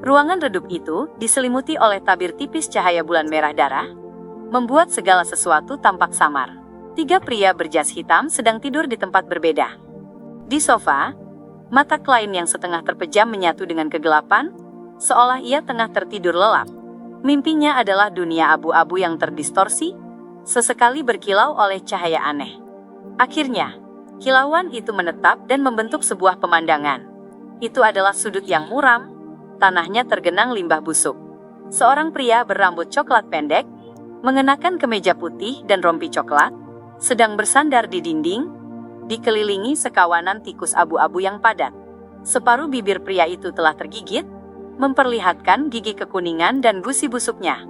Ruangan redup itu diselimuti oleh tabir tipis cahaya bulan merah darah, membuat segala sesuatu tampak samar. 3 pria berjas hitam sedang tidur di tempat berbeda. Di sofa, mata Klein yang setengah terpejam menyatu dengan kegelapan, seolah ia tengah tertidur lelap. Mimpinya adalah dunia abu-abu yang terdistorsi, sesekali berkilau oleh cahaya aneh. Akhirnya, kilauan itu menetap dan membentuk sebuah pemandangan. Itu adalah sudut yang muram, tanahnya tergenang limbah busuk. Seorang pria berambut coklat pendek, mengenakan kemeja putih dan rompi coklat, sedang bersandar di dinding, dikelilingi sekawanan tikus abu-abu yang padat. Separuh bibir pria itu telah tergigit, memperlihatkan gigi kekuningan dan gusi busuknya.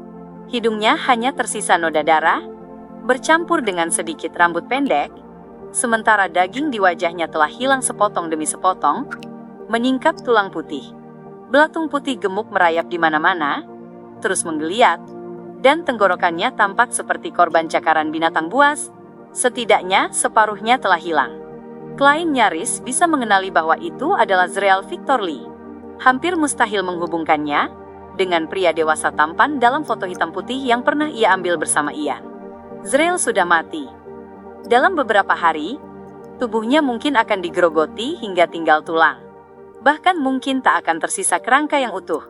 Hidungnya hanya tersisa noda darah, bercampur dengan sedikit rambut pendek, sementara daging di wajahnya telah hilang sepotong demi sepotong, menyingkap tulang putih. Belatung putih gemuk merayap di mana-mana, terus menggeliat, dan tenggorokannya tampak seperti korban cakaran binatang buas. Setidaknya separuhnya telah hilang. Klein nyaris bisa mengenali bahwa itu adalah Zreal Victor Lee. Hampir mustahil menghubungkannya dengan pria dewasa tampan dalam foto hitam putih yang pernah ia ambil bersama Ian. Zreal sudah mati. Dalam beberapa hari, tubuhnya mungkin akan digerogoti hingga tinggal tulang. Bahkan mungkin tak akan tersisa kerangka yang utuh.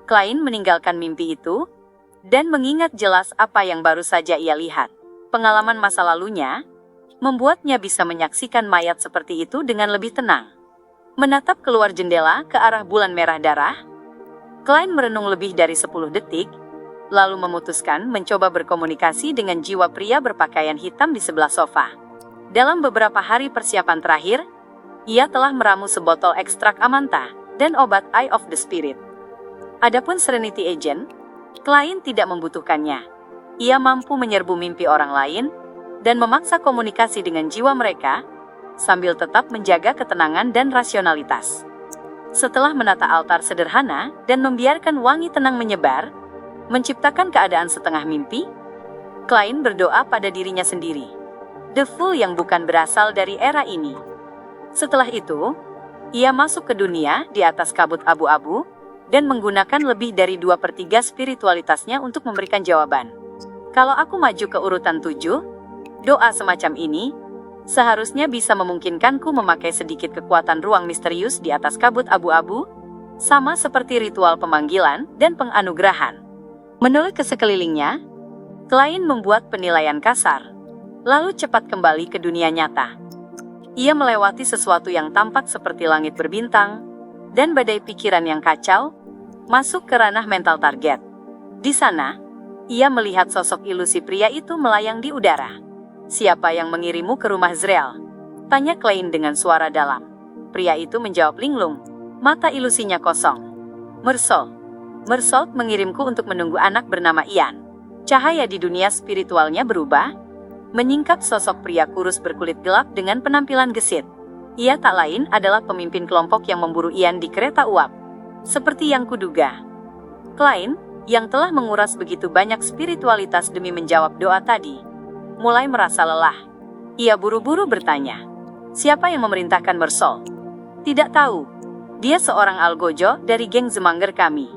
Klein meninggalkan mimpi itu, dan mengingat jelas apa yang baru saja ia lihat. Pengalaman masa lalunya membuatnya bisa menyaksikan mayat seperti itu dengan lebih tenang. Menatap keluar jendela ke arah bulan merah darah, Klein merenung lebih dari 10 detik, lalu memutuskan mencoba berkomunikasi dengan jiwa pria berpakaian hitam di sebelah sofa. Dalam beberapa hari persiapan terakhir, ia telah meramu sebotol ekstrak Amanta dan obat Eye of the Spirit. Adapun Serenity Agent, Klein tidak membutuhkannya. Ia mampu menyerbu mimpi orang lain dan memaksa komunikasi dengan jiwa mereka, sambil tetap menjaga ketenangan dan rasionalitas. Setelah menata altar sederhana dan membiarkan wangi tenang menyebar, menciptakan keadaan setengah mimpi, Klein berdoa pada dirinya sendiri. The Fool yang bukan berasal dari era ini. Setelah itu, ia masuk ke dunia di atas kabut abu-abu, dan menggunakan lebih dari 2/3 spiritualitasnya untuk memberikan jawaban. Kalau aku maju ke urutan 7, doa semacam ini seharusnya bisa memungkinkanku memakai sedikit kekuatan ruang misterius di atas kabut abu-abu, sama seperti ritual pemanggilan dan penganugerahan. Menoleh ke sekelilingnya, Klein membuat penilaian kasar, lalu cepat kembali ke dunia nyata. Ia melewati sesuatu yang tampak seperti langit berbintang, dan badai pikiran yang kacau, masuk ke ranah mental target. Di sana, ia melihat sosok ilusi pria itu melayang di udara. "Siapa yang mengirimu ke rumah Zreal?" tanya Klein dengan suara dalam. Pria itu menjawab linglung, mata ilusinya kosong. Mersault mengirimku untuk menunggu anak bernama Ian." Cahaya di dunia spiritualnya berubah, menyingkap sosok pria kurus berkulit gelap dengan penampilan gesit. Ia tak lain adalah pemimpin kelompok yang memburu Ian di kereta uap. Seperti yang kuduga, Klein, yang telah menguras begitu banyak spiritualitas demi menjawab doa tadi, mulai merasa lelah. Ia buru-buru bertanya, "Siapa yang memerintahkan Mersault?" "Tidak tahu. Dia seorang algojo dari geng Zemanger kami.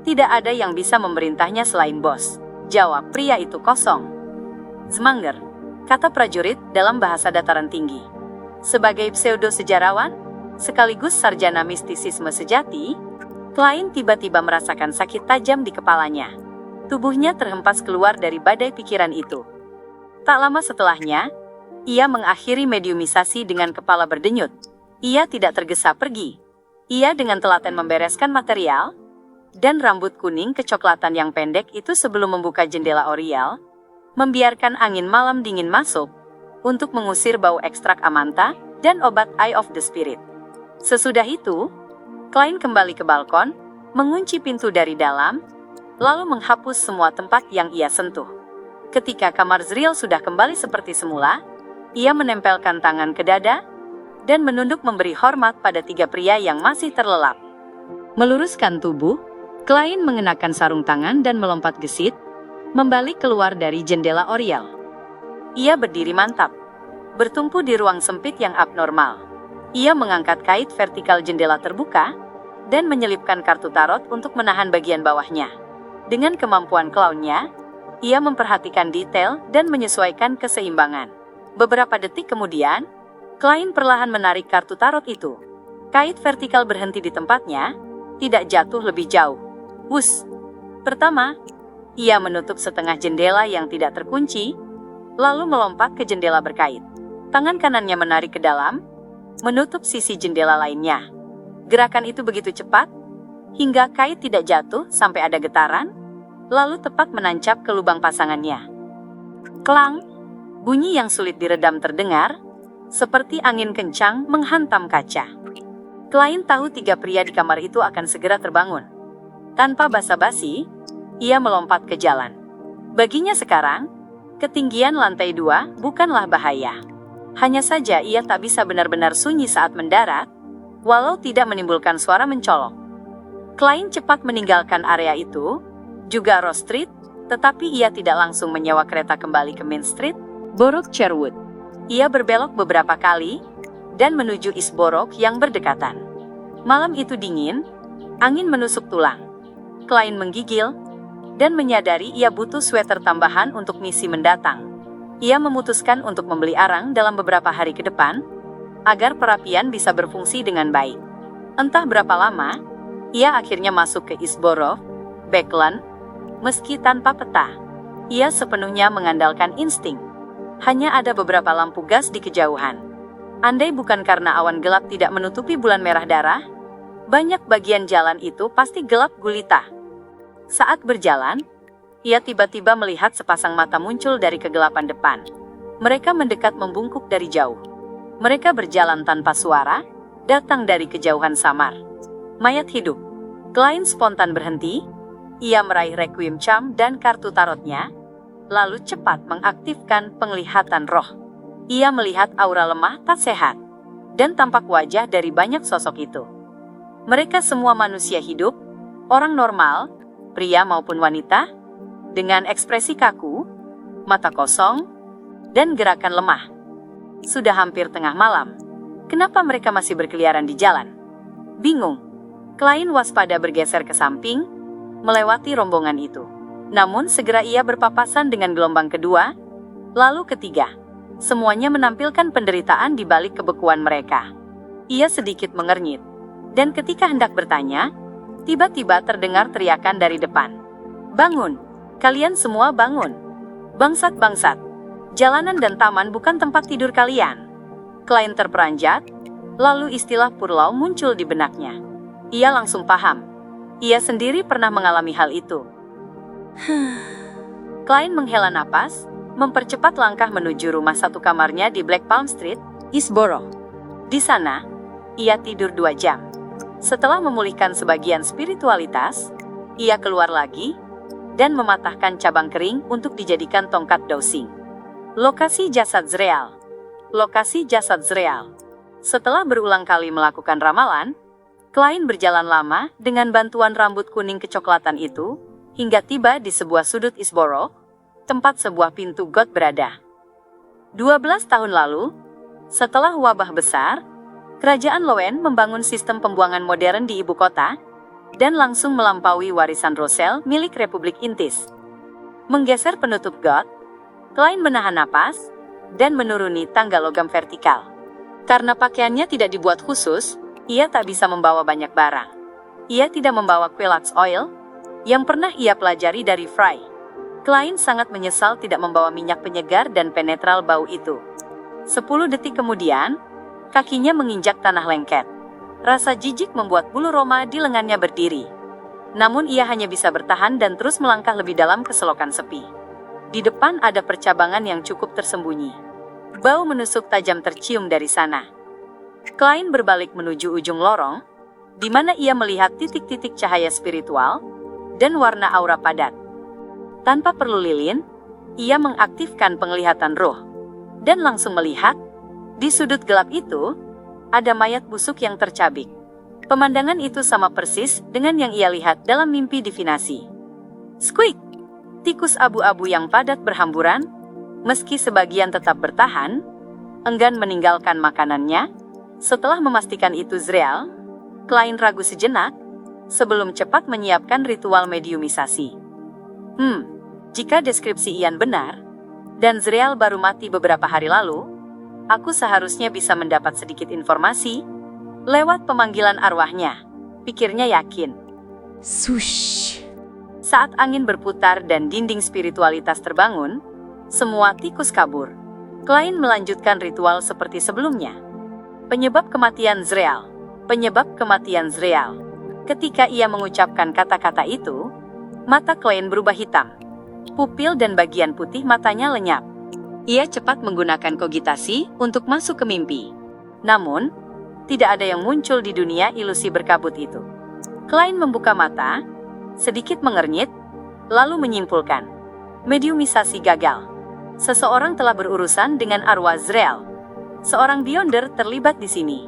Tidak ada yang bisa memerintahnya selain bos," jawab pria itu kosong. "Zemanger," kata prajurit dalam bahasa dataran tinggi. Sebagai pseudo-sejarawan, sekaligus sarjana mistisisme sejati, Klein tiba-tiba merasakan sakit tajam di kepalanya. Tubuhnya terhempas keluar dari badai pikiran itu. Tak lama setelahnya, ia mengakhiri mediumisasi dengan kepala berdenyut. Ia tidak tergesa pergi. Ia dengan telaten membereskan material, dan rambut kuning kecoklatan yang pendek itu sebelum membuka jendela Oriel, membiarkan angin malam dingin masuk, untuk mengusir bau ekstrak Amanta dan obat Eye of the Spirit. Sesudah itu, Klein kembali ke balkon, mengunci pintu dari dalam, lalu menghapus semua tempat yang ia sentuh. Ketika kamar Zreal sudah kembali seperti semula, ia menempelkan tangan ke dada, dan menunduk memberi hormat pada 3 pria yang masih terlelap. Meluruskan tubuh, Klein mengenakan sarung tangan dan melompat gesit, membalik keluar dari jendela Oriel. Ia berdiri mantap, bertumpu di ruang sempit yang abnormal. Ia mengangkat kait vertikal jendela terbuka, dan menyelipkan kartu tarot untuk menahan bagian bawahnya. Dengan kemampuan klaunnya, ia memperhatikan detail dan menyesuaikan keseimbangan. Beberapa detik kemudian, Klein perlahan menarik kartu tarot itu. Kait vertikal berhenti di tempatnya, tidak jatuh lebih jauh. Wus! Pertama, ia menutup setengah jendela yang tidak terkunci, lalu melompat ke jendela berkait. Tangan kanannya menarik ke dalam, menutup sisi jendela lainnya. Gerakan itu begitu cepat, hingga kait tidak jatuh sampai ada getaran, lalu tepat menancap ke lubang pasangannya. Klang! Bunyi yang sulit diredam terdengar, seperti angin kencang menghantam kaca. Klein tahu 3 pria di kamar itu akan segera terbangun. Tanpa basa-basi, ia melompat ke jalan. Baginya sekarang, ketinggian lantai 2 bukanlah bahaya. Hanya saja ia tak bisa benar-benar sunyi saat mendarat, walau tidak menimbulkan suara mencolok. Klein cepat meninggalkan area itu, juga Rose Street, tetapi ia tidak langsung menyewa kereta kembali ke Main Street, Borough Sherwood. Ia berbelok beberapa kali, dan menuju East Borough yang berdekatan. Malam itu dingin, angin menusuk tulang. Klein menggigil, dan menyadari ia butuh sweater tambahan untuk misi mendatang. Ia memutuskan untuk membeli arang dalam beberapa hari ke depan, agar perapian bisa berfungsi dengan baik. Entah berapa lama, ia akhirnya masuk ke East Borough, Backland, meski tanpa peta. Ia sepenuhnya mengandalkan insting. Hanya ada beberapa lampu gas di kejauhan. Andai bukan karena awan gelap tidak menutupi bulan merah darah, banyak bagian jalan itu pasti gelap gulita. Saat berjalan, ia tiba-tiba melihat sepasang mata muncul dari kegelapan depan. Mereka mendekat membungkuk dari jauh. Mereka berjalan tanpa suara, datang dari kejauhan samar. Mayat hidup. Klein spontan berhenti, ia meraih Requiem Charm dan kartu tarotnya, lalu cepat mengaktifkan penglihatan roh. Ia melihat aura lemah tak sehat, dan tampak wajah dari banyak sosok itu. Mereka semua manusia hidup, orang normal, pria maupun wanita, dengan ekspresi kaku, mata kosong, dan gerakan lemah. Sudah hampir tengah malam. Kenapa mereka masih berkeliaran di jalan? Bingung. Klein waspada bergeser ke samping, melewati rombongan itu. Namun segera ia berpapasan dengan gelombang kedua, lalu ketiga. Semuanya menampilkan penderitaan di balik kebekuan mereka. Ia sedikit mengernyit, dan ketika hendak bertanya, tiba-tiba terdengar teriakan dari depan. "Bangun! Kalian semua bangun! Bangsat-bangsat! Jalanan dan taman bukan tempat tidur kalian!" Klein terperanjat, lalu istilah Purlau muncul di benaknya. Ia langsung paham. Ia sendiri pernah mengalami hal itu. Klein menghela napas, mempercepat langkah menuju rumah satu kamarnya di Black Palm Street, East Borough. Di sana, ia tidur 2 jam. Setelah memulihkan sebagian spiritualitas, ia keluar lagi, dan mematahkan cabang kering untuk dijadikan tongkat dowsing. Lokasi jasad Zreal. Lokasi jasad Zreal. Setelah berulang kali melakukan ramalan, Klein berjalan lama dengan bantuan rambut kuning kecoklatan itu, hingga tiba di sebuah sudut East Borough, tempat sebuah pintu got berada. 12 tahun lalu, setelah wabah besar, Kerajaan Lowen membangun sistem pembuangan modern di ibu kota, dan langsung melampaui warisan Roselle milik Republik Intis. Menggeser penutup got, Klein menahan napas, dan menuruni tangga logam vertikal. Karena pakaiannya tidak dibuat khusus, ia tak bisa membawa banyak barang. Ia tidak membawa Quillax Oil, yang pernah ia pelajari dari Fry. Klein sangat menyesal tidak membawa minyak penyegar dan penetral bau itu. 10 detik kemudian, kakinya menginjak tanah lengket. Rasa jijik membuat bulu roma di lengannya berdiri. Namun ia hanya bisa bertahan dan terus melangkah lebih dalam ke selokan sepi. Di depan ada percabangan yang cukup tersembunyi. Bau menusuk tajam tercium dari sana. Klein berbalik menuju ujung lorong, di mana ia melihat titik-titik cahaya spiritual dan warna aura padat. Tanpa perlu lilin, ia mengaktifkan penglihatan roh, dan langsung melihat, di sudut gelap itu, ada mayat busuk yang tercabik. Pemandangan itu sama persis dengan yang ia lihat dalam mimpi divinasi. Squeak! Tikus abu-abu yang padat berhamburan, meski sebagian tetap bertahan, enggan meninggalkan makanannya. Setelah memastikan itu Zreal, Klein ragu sejenak, sebelum cepat menyiapkan ritual mediumisasi. Jika deskripsi Ian benar, dan Zreal baru mati beberapa hari lalu, aku seharusnya bisa mendapat sedikit informasi lewat pemanggilan arwahnya, pikirnya yakin. Sush. Saat angin berputar dan dinding spiritualitas terbangun, semua tikus kabur. Klein melanjutkan ritual seperti sebelumnya. Penyebab kematian Zreal. Penyebab kematian Zreal. Ketika ia mengucapkan kata-kata itu, mata Klein berubah hitam. Pupil dan bagian putih matanya lenyap. Ia cepat menggunakan kogitasi untuk masuk ke mimpi. Namun, tidak ada yang muncul di dunia ilusi berkabut itu. Klein membuka mata, sedikit mengernyit, lalu menyimpulkan. Mediumisasi gagal. Seseorang telah berurusan dengan arwah Zreal. Seorang Beyonder terlibat di sini.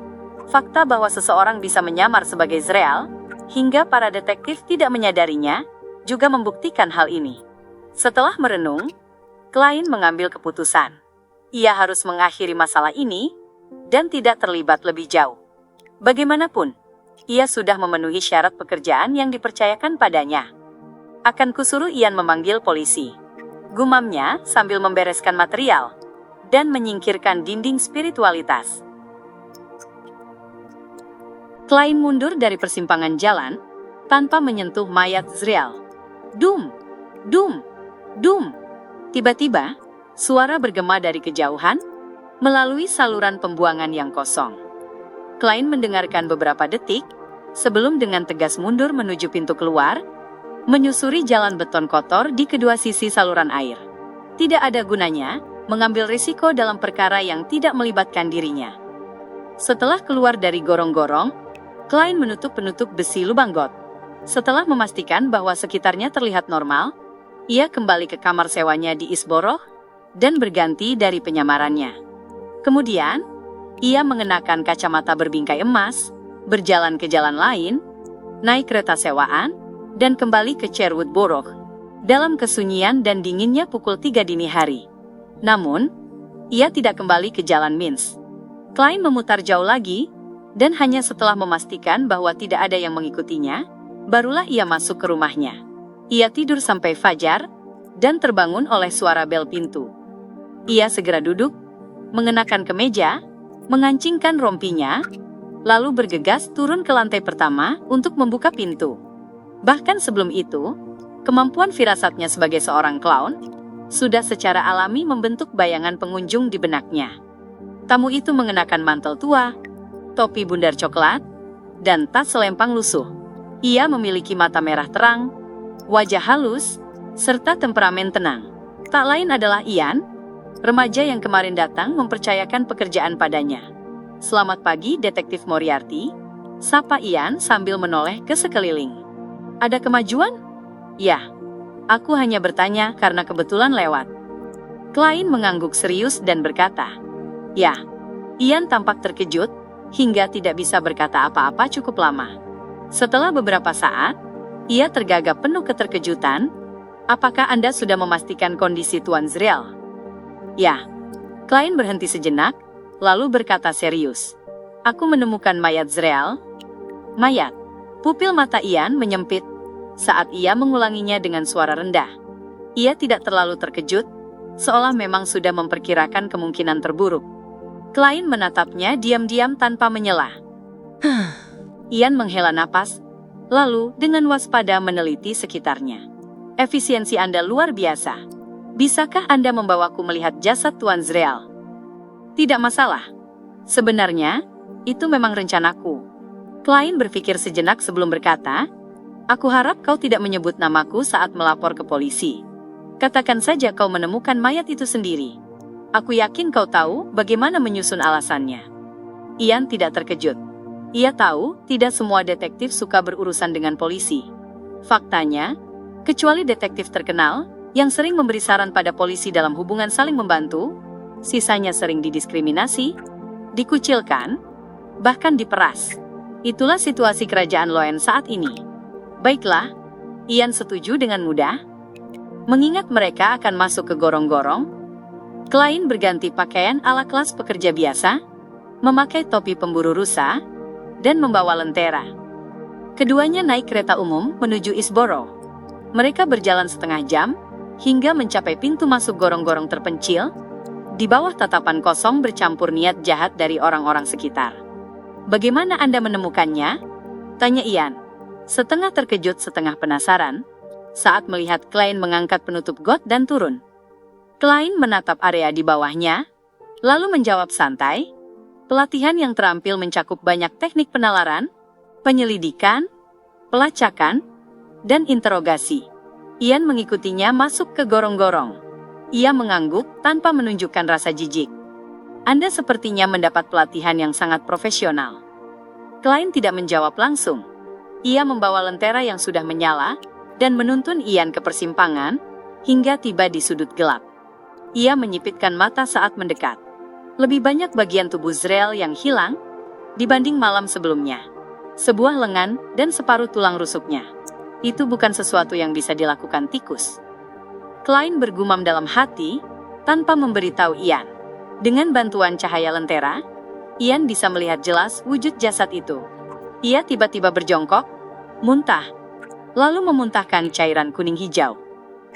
Fakta bahwa seseorang bisa menyamar sebagai Zreal, hingga para detektif tidak menyadarinya, juga membuktikan hal ini. Setelah merenung, Klein mengambil keputusan. Ia harus mengakhiri masalah ini, dan tidak terlibat lebih jauh. Bagaimanapun, ia sudah memenuhi syarat pekerjaan yang dipercayakan padanya. Akan kusuruh Ian memanggil polisi. Gumamnya sambil membereskan material, dan menyingkirkan dinding spiritualitas. Klein mundur dari persimpangan jalan, tanpa menyentuh mayat Zreal. Dum! Dum! Dum! Tiba-tiba, suara bergema dari kejauhan, melalui saluran pembuangan yang kosong. Klein mendengarkan beberapa detik, sebelum dengan tegas mundur menuju pintu keluar, menyusuri jalan beton kotor di kedua sisi saluran air. Tidak ada gunanya mengambil risiko dalam perkara yang tidak melibatkan dirinya. Setelah keluar dari gorong-gorong, Klein menutup penutup besi lubang got. Setelah memastikan bahwa sekitarnya terlihat normal, ia kembali ke kamar sewanya di Isborough dan berganti dari penyamarannya. Kemudian, ia mengenakan kacamata berbingkai emas, berjalan ke jalan lain, naik kereta sewaan, dan kembali ke Sherwood Borough dalam kesunyian dan dinginnya pukul 3 dini hari. Namun, ia tidak kembali ke jalan Minsk. Klein memutar jauh lagi, dan hanya setelah memastikan bahwa tidak ada yang mengikutinya, barulah ia masuk ke rumahnya. Ia tidur sampai fajar, dan terbangun oleh suara bel pintu. Ia segera duduk, mengenakan kemeja, mengancingkan rompinya, lalu bergegas turun ke lantai pertama untuk membuka pintu. Bahkan sebelum itu, kemampuan firasatnya sebagai seorang clown sudah secara alami membentuk bayangan pengunjung di benaknya. Tamu itu mengenakan mantel tua, topi bundar coklat, dan tas selempang lusuh. Ia memiliki mata merah terang, wajah halus, serta temperamen tenang. Tak lain adalah Ian, remaja yang kemarin datang mempercayakan pekerjaan padanya. "Selamat pagi, Detektif Moriarty," sapa Ian sambil menoleh ke sekeliling. "Ada kemajuan?" "Ya, aku hanya bertanya karena kebetulan lewat." Klein mengangguk serius dan berkata, "Ya." Ian tampak terkejut, hingga tidak bisa berkata apa-apa cukup lama. Setelah beberapa saat, ia tergagap penuh keterkejutan. "Apakah Anda sudah memastikan kondisi Tuan Zreal?" "Ya." Klein berhenti sejenak, lalu berkata serius, "Aku menemukan mayat Zreal." "Mayat?" Pupil mata Ian menyempit saat ia mengulanginya dengan suara rendah. Ia tidak terlalu terkejut, seolah memang sudah memperkirakan kemungkinan terburuk. Klein menatapnya diam-diam tanpa menyela. Ian menghela napas, lalu dengan waspada meneliti sekitarnya. "Efisiensi Anda luar biasa. Bisakah Anda membawaku melihat jasad Tuan Zreal?" "Tidak masalah. Sebenarnya, itu memang rencanaku." Klein berpikir sejenak sebelum berkata, "Aku harap kau tidak menyebut namaku saat melapor ke polisi. Katakan saja kau menemukan mayat itu sendiri. Aku yakin kau tahu bagaimana menyusun alasannya." Ian tidak terkejut. Ia tahu tidak semua detektif suka berurusan dengan polisi. Faktanya, kecuali detektif terkenal yang sering memberi saran pada polisi dalam hubungan saling membantu, sisanya sering didiskriminasi, dikucilkan, bahkan diperas. Itulah situasi kerajaan Loen saat ini. Baiklah, Ian setuju dengan mudah. Mengingat mereka akan masuk ke gorong-gorong, Klein berganti pakaian ala kelas pekerja biasa, memakai topi pemburu rusa, dan membawa lentera. Keduanya naik kereta umum menuju Eastborough. Mereka berjalan setengah jam, hingga mencapai pintu masuk gorong-gorong terpencil, di bawah tatapan kosong bercampur niat jahat dari orang-orang sekitar. "Bagaimana Anda menemukannya?" tanya Ian, setengah terkejut setengah penasaran, saat melihat Klein mengangkat penutup got dan turun. Klein menatap area di bawahnya, lalu menjawab santai, "Pelatihan yang terampil mencakup banyak teknik penalaran, penyelidikan, pelacakan, dan interogasi." Ian mengikutinya masuk ke gorong-gorong. Ia mengangguk tanpa menunjukkan rasa jijik. "Anda sepertinya mendapat pelatihan yang sangat profesional." Klein tidak menjawab langsung. Ia membawa lentera yang sudah menyala, dan menuntun Ian ke persimpangan, hingga tiba di sudut gelap. Ia menyipitkan mata saat mendekat. Lebih banyak bagian tubuh Zrael yang hilang, dibanding malam sebelumnya. Sebuah lengan dan separuh tulang rusuknya. Itu bukan sesuatu yang bisa dilakukan tikus. Klein bergumam dalam hati, tanpa memberitahu Ian. Dengan bantuan cahaya lentera, Ian bisa melihat jelas wujud jasad itu. Ia tiba-tiba berjongkok, muntah, lalu memuntahkan cairan kuning hijau.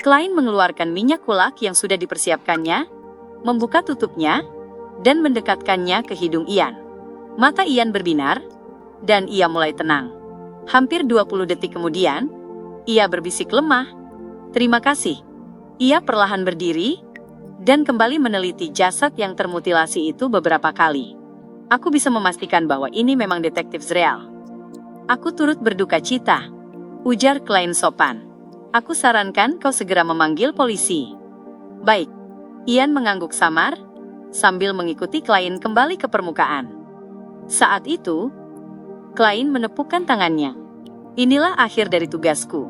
Klein mengeluarkan minyak kulak yang sudah dipersiapkannya, membuka tutupnya, dan mendekatkannya ke hidung Ian. Mata Ian berbinar, dan ia mulai tenang. Hampir 20 detik kemudian, ia berbisik lemah, "Terima kasih." Ia perlahan berdiri, dan kembali meneliti jasad yang termutilasi itu beberapa kali. "Aku bisa memastikan bahwa ini memang detektif Zrael." "Aku turut berduka cita," ujar Klein sopan. "Aku sarankan kau segera memanggil polisi." "Baik." Ian mengangguk samar, sambil mengikuti Klein kembali ke permukaan. Saat itu, Klein menepukkan tangannya. "Inilah akhir dari tugasku.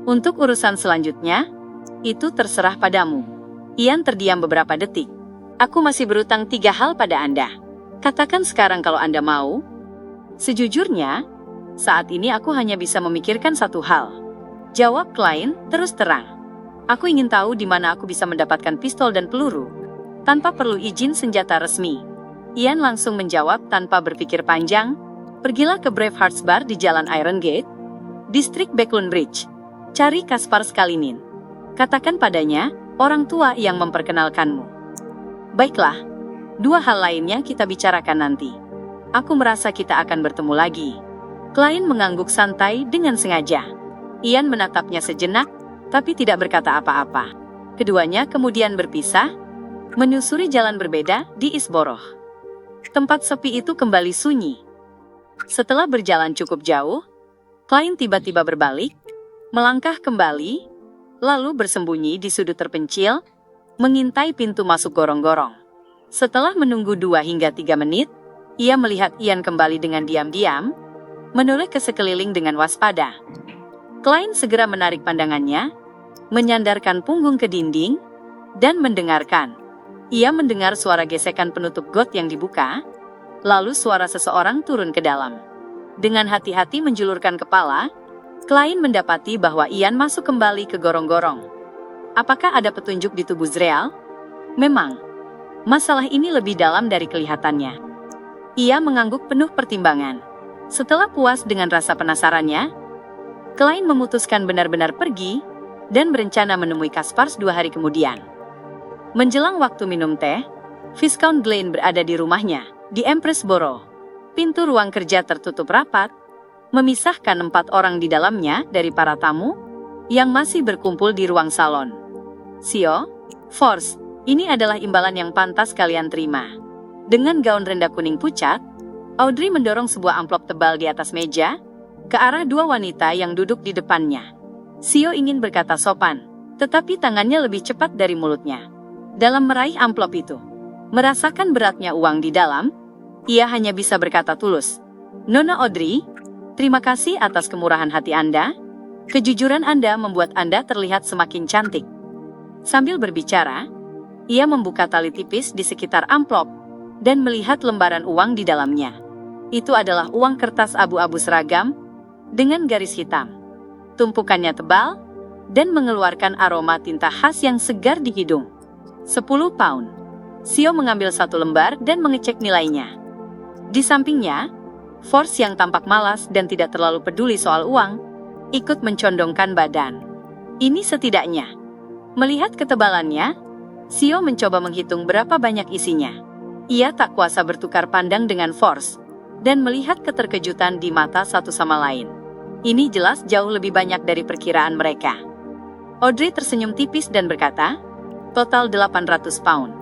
Untuk urusan selanjutnya, itu terserah padamu." Ian terdiam beberapa detik. "Aku masih berutang 3 hal pada Anda. Katakan sekarang kalau Anda mau." "Sejujurnya, saat ini aku hanya bisa memikirkan satu hal," jawab Klein terus terang. "Aku ingin tahu di mana aku bisa mendapatkan pistol dan peluru, tanpa perlu izin senjata resmi." Ian langsung menjawab tanpa berpikir panjang, "Pergilah ke Bravehearts Bar di Jalan Iron Gate, distrik Backlund Bridge. Cari Kaspar Skalinin. Katakan padanya, orang tua yang memperkenalkanmu." "Baiklah, 2 hal lainnya kita bicarakan nanti. Aku merasa kita akan bertemu lagi." Klein mengangguk santai dengan sengaja. Ian menatapnya sejenak, tapi tidak berkata apa-apa. Keduanya kemudian berpisah, menyusuri jalan berbeda di Eastborough. Tempat sepi itu kembali sunyi. Setelah berjalan cukup jauh, Klein tiba-tiba berbalik, melangkah kembali, lalu bersembunyi di sudut terpencil, mengintai pintu masuk gorong-gorong. Setelah menunggu 2 hingga 3 menit, ia melihat Ian kembali dengan diam-diam, menoleh ke sekeliling dengan waspada. Klein segera menarik pandangannya, menyandarkan punggung ke dinding, dan mendengarkan. Ia mendengar suara gesekan penutup got yang dibuka, lalu suara seseorang turun ke dalam. Dengan hati-hati menjulurkan kepala, Klein mendapati bahwa Ian masuk kembali ke gorong-gorong. Apakah ada petunjuk di tubuh Zrael? Memang, masalah ini lebih dalam dari kelihatannya. Ia mengangguk penuh pertimbangan. Setelah puas dengan rasa penasarannya, Klein memutuskan benar-benar pergi, dan berencana menemui Kaspars 2 hari kemudian. Menjelang waktu minum teh, Viscount Glen berada di rumahnya, di Empressboro. Pintu ruang kerja tertutup rapat, memisahkan 4 orang di dalamnya dari para tamu, yang masih berkumpul di ruang salon. "Sio, Force, ini adalah imbalan yang pantas kalian terima." Dengan gaun rendah kuning pucat, Audrey mendorong sebuah amplop tebal di atas meja, ke arah 2 wanita yang duduk di depannya. Sio ingin berkata sopan, tetapi tangannya lebih cepat dari mulutnya. Dalam meraih amplop itu, merasakan beratnya uang di dalam, ia hanya bisa berkata tulus, "Nona Audrey, terima kasih atas kemurahan hati Anda. Kejujuran Anda membuat Anda terlihat semakin cantik." Sambil berbicara, ia membuka tali tipis di sekitar amplop, dan melihat lembaran uang di dalamnya. Itu adalah uang kertas abu-abu seragam, dengan garis hitam. Tumpukannya tebal, dan mengeluarkan aroma tinta khas yang segar di hidung. 10 pound. Sio mengambil 1 lembar dan mengecek nilainya. Di sampingnya, Force yang tampak malas dan tidak terlalu peduli soal uang, ikut mencondongkan badan. Ini setidaknya. Melihat ketebalannya, Sio mencoba menghitung berapa banyak isinya. Ia tak kuasa bertukar pandang dengan Force, dan melihat keterkejutan di mata satu sama lain. Ini jelas jauh lebih banyak dari perkiraan mereka. Audrey tersenyum tipis dan berkata, total 800 pound.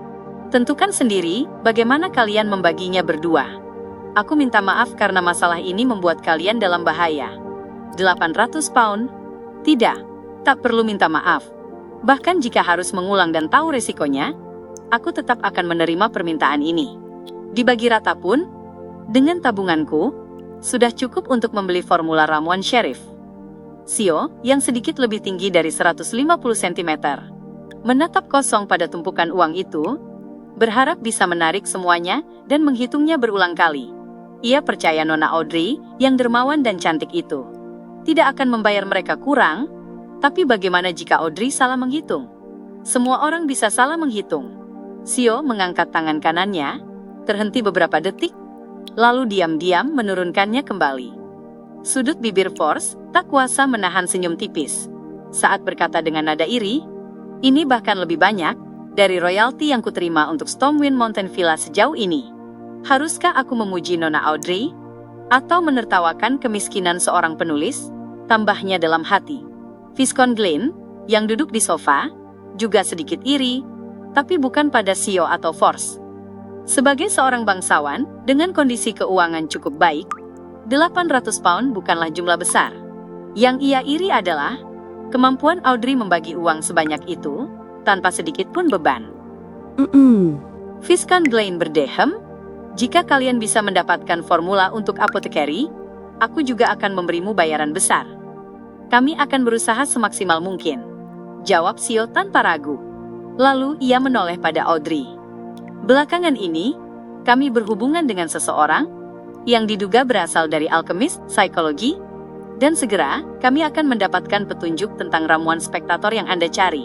Tentukan sendiri bagaimana kalian membaginya berdua. Aku minta maaf karena masalah ini membuat kalian dalam bahaya. 800 pound? Tidak, tak perlu minta maaf. Bahkan jika harus mengulang dan tahu resikonya, aku tetap akan menerima permintaan ini. Dibagi rata pun, dengan tabunganku, sudah cukup untuk membeli formula ramuan Sheriff. Sio, yang sedikit lebih tinggi dari 150 cm, menatap kosong pada tumpukan uang itu, berharap bisa menarik semuanya dan menghitungnya berulang kali. Ia percaya Nona Audrey, yang dermawan dan cantik itu, tidak akan membayar mereka kurang, tapi bagaimana jika Audrey salah menghitung? Semua orang bisa salah menghitung. Sio mengangkat tangan kanannya, terhenti beberapa detik, lalu diam-diam menurunkannya kembali. Sudut bibir Force tak kuasa menahan senyum tipis saat berkata dengan nada iri, ini bahkan lebih banyak dari royalti yang kuterima untuk Stormwind Mountain Villa sejauh ini. Haruskah aku memuji Nona Audrey? Atau menertawakan kemiskinan seorang penulis? Tambahnya dalam hati. Viscount Glen, yang duduk di sofa, juga sedikit iri, tapi bukan pada Sio atau Force. Sebagai seorang bangsawan, dengan kondisi keuangan cukup baik, 800 pound bukanlah jumlah besar. Yang ia iri adalah kemampuan Audrey membagi uang sebanyak itu, tanpa sedikit pun beban. Viscount Glen berdehem, jika kalian bisa mendapatkan formula untuk apotekari, aku juga akan memberimu bayaran besar. Kami akan berusaha semaksimal mungkin, jawab Sio tanpa ragu. Lalu ia menoleh pada Audrey. Belakangan ini, kami berhubungan dengan seseorang yang diduga berasal dari alkemis psikologi, dan segera kami akan mendapatkan petunjuk tentang ramuan spektator yang Anda cari.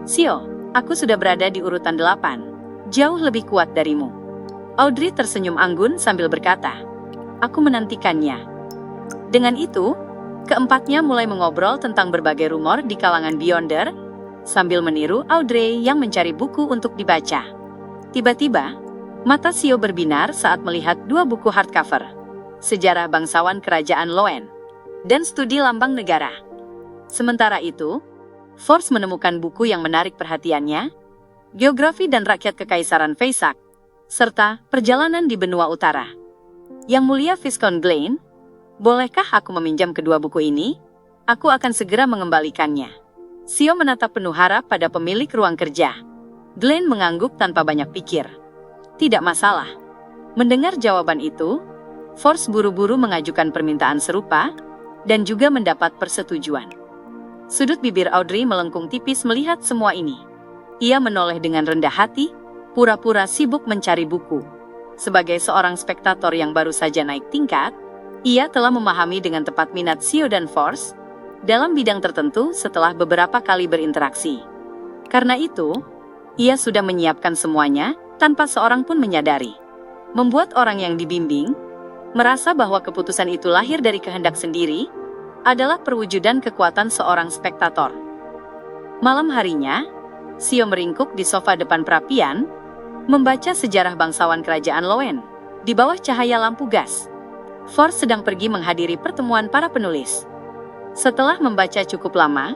Sio, aku sudah berada di urutan 8, jauh lebih kuat darimu. Audrey tersenyum anggun sambil berkata, aku menantikannya. Dengan itu, keempatnya mulai mengobrol tentang berbagai rumor di kalangan Beyonder, sambil meniru Audrey yang mencari buku untuk dibaca. Tiba-tiba, mata Sio berbinar saat melihat dua buku hardcover, Sejarah Bangsawan Kerajaan Loen, dan Studi Lambang Negara. Sementara itu, Force menemukan buku yang menarik perhatiannya, Geografi dan Rakyat Kekaisaran Feysak, serta Perjalanan di Benua Utara. Yang mulia Viscount Glen, bolehkah aku meminjam kedua buku ini? Aku akan segera mengembalikannya. Sio menatap penuh harap pada pemilik ruang kerja. Glen mengangguk tanpa banyak pikir. Tidak masalah. Mendengar jawaban itu, Force buru-buru mengajukan permintaan serupa, dan juga mendapat persetujuan. Sudut bibir Audrey melengkung tipis melihat semua ini. Ia menoleh dengan rendah hati, pura-pura sibuk mencari buku. Sebagai seorang spektator yang baru saja naik tingkat, ia telah memahami dengan tepat minat Sio dan Force dalam bidang tertentu setelah beberapa kali berinteraksi. Karena itu, ia sudah menyiapkan semuanya tanpa seorang pun menyadari. Membuat orang yang dibimbing merasa bahwa keputusan itu lahir dari kehendak sendiri adalah perwujudan kekuatan seorang spektator. Malam harinya, Sio meringkuk di sofa depan perapian, membaca sejarah bangsawan kerajaan Loen, di bawah cahaya lampu gas. Force sedang pergi menghadiri pertemuan para penulis. Setelah membaca cukup lama,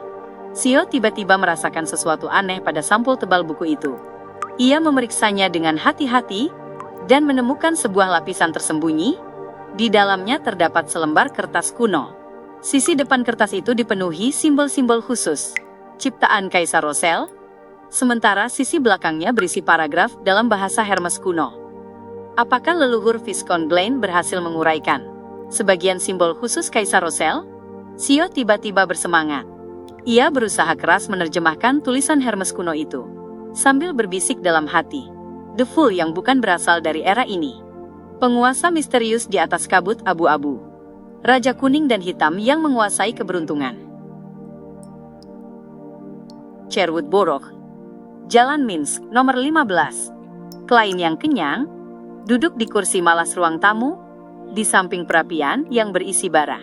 Sio tiba-tiba merasakan sesuatu aneh pada sampul tebal buku itu. Ia memeriksanya dengan hati-hati, dan menemukan sebuah lapisan tersembunyi. Di dalamnya terdapat selembar kertas kuno. Sisi depan kertas itu dipenuhi simbol-simbol khusus, ciptaan Kaisar Rosel, sementara sisi belakangnya berisi paragraf dalam bahasa Hermes kuno. Apakah leluhur Viscount Glen berhasil menguraikan sebagian simbol khusus Kaisar Rosel? Sio tiba-tiba bersemangat. Ia berusaha keras menerjemahkan tulisan Hermes kuno itu, sambil berbisik dalam hati, The Fool yang bukan berasal dari era ini. Penguasa misterius di atas kabut abu-abu. Raja kuning dan hitam yang menguasai keberuntungan. Sherwood Borough, Jalan Minsk, nomor 15. Klein yang kenyang, duduk di kursi malas ruang tamu, di samping perapian yang berisi bara.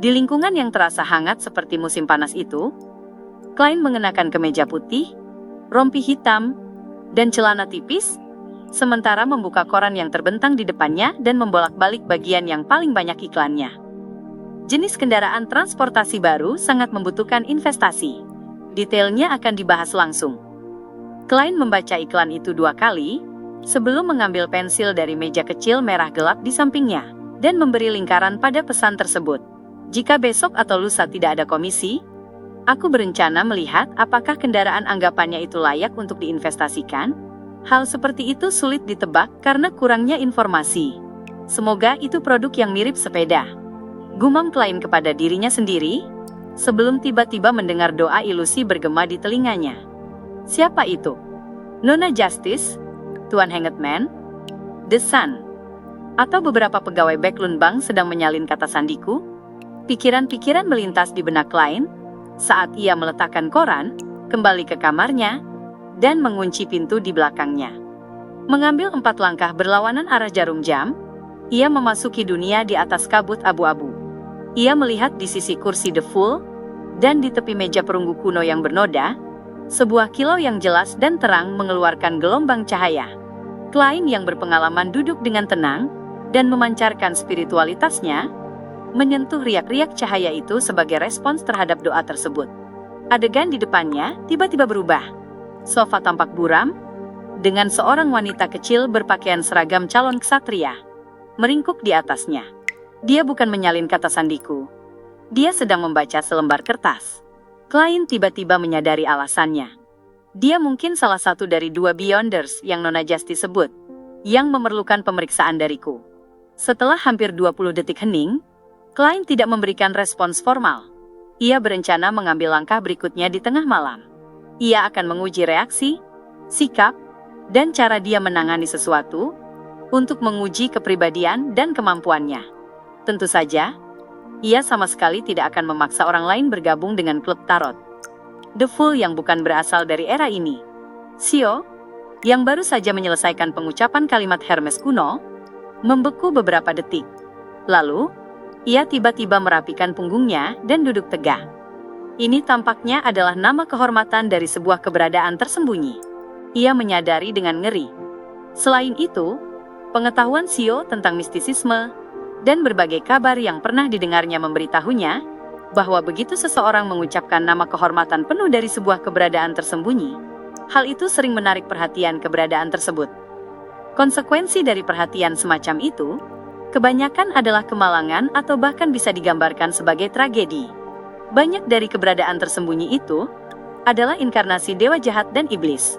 Di lingkungan yang terasa hangat seperti musim panas itu, Klein mengenakan kemeja putih, rompi hitam, dan celana tipis, sementara membuka koran yang terbentang di depannya dan membolak-balik bagian yang paling banyak iklannya. Jenis kendaraan transportasi baru sangat membutuhkan investasi. Detailnya akan dibahas langsung. Klein membaca iklan itu 2 kali, sebelum mengambil pensil dari meja kecil merah gelap di sampingnya, dan memberi lingkaran pada pesan tersebut. Jika besok atau lusa tidak ada komisi, aku berencana melihat apakah kendaraan anggapannya itu layak untuk diinvestasikan. Hal seperti itu sulit ditebak karena kurangnya informasi. Semoga itu produk yang mirip sepeda. Gumam Klein kepada dirinya sendiri, sebelum tiba-tiba mendengar doa ilusi bergema di telinganya. Siapa itu? Nona Justice? Tuan Hangman? The Sun? Atau beberapa pegawai Backlund Bank sedang menyalin kata sandiku? Pikiran-pikiran melintas di benak Klein saat ia meletakkan koran, kembali ke kamarnya, dan mengunci pintu di belakangnya. Mengambil 4 langkah berlawanan arah jarum jam, ia memasuki dunia di atas kabut abu-abu. Ia melihat di sisi kursi The Fool, dan di tepi meja perunggu kuno yang bernoda, sebuah kilau yang jelas dan terang mengeluarkan gelombang cahaya. Klein yang berpengalaman duduk dengan tenang, dan memancarkan spiritualitasnya, menyentuh riak-riak cahaya itu sebagai respons terhadap doa tersebut. Adegan di depannya tiba-tiba berubah. Sofa tampak buram, dengan seorang wanita kecil berpakaian seragam calon ksatria meringkuk di atasnya. Dia bukan menyalin kata sandiku. Dia sedang membaca selembar kertas. Klein tiba-tiba menyadari alasannya. Dia mungkin salah satu dari 2 Beyonders yang Nona Justice sebut, yang memerlukan pemeriksaan dariku. Setelah hampir 20 detik hening, Klein tidak memberikan respons formal. Ia berencana mengambil langkah berikutnya di tengah malam. Ia akan menguji reaksi, sikap, dan cara dia menangani sesuatu untuk menguji kepribadian dan kemampuannya. Tentu saja, ia sama sekali tidak akan memaksa orang lain bergabung dengan klub tarot The Fool yang bukan berasal dari era ini. Sio, yang baru saja menyelesaikan pengucapan kalimat Hermes kuno, membeku beberapa detik. Lalu, ia tiba-tiba merapikan punggungnya dan duduk tegak. Ini tampaknya adalah nama kehormatan dari sebuah keberadaan tersembunyi. Ia menyadari dengan ngeri. Selain itu, pengetahuan Sio tentang mistisisme dan berbagai kabar yang pernah didengarnya memberitahunya bahwa begitu seseorang mengucapkan nama kehormatan penuh dari sebuah keberadaan tersembunyi, hal itu sering menarik perhatian keberadaan tersebut. Konsekuensi dari perhatian semacam itu, kebanyakan adalah kemalangan atau bahkan bisa digambarkan sebagai tragedi. Banyak dari keberadaan tersembunyi itu adalah inkarnasi dewa jahat dan iblis.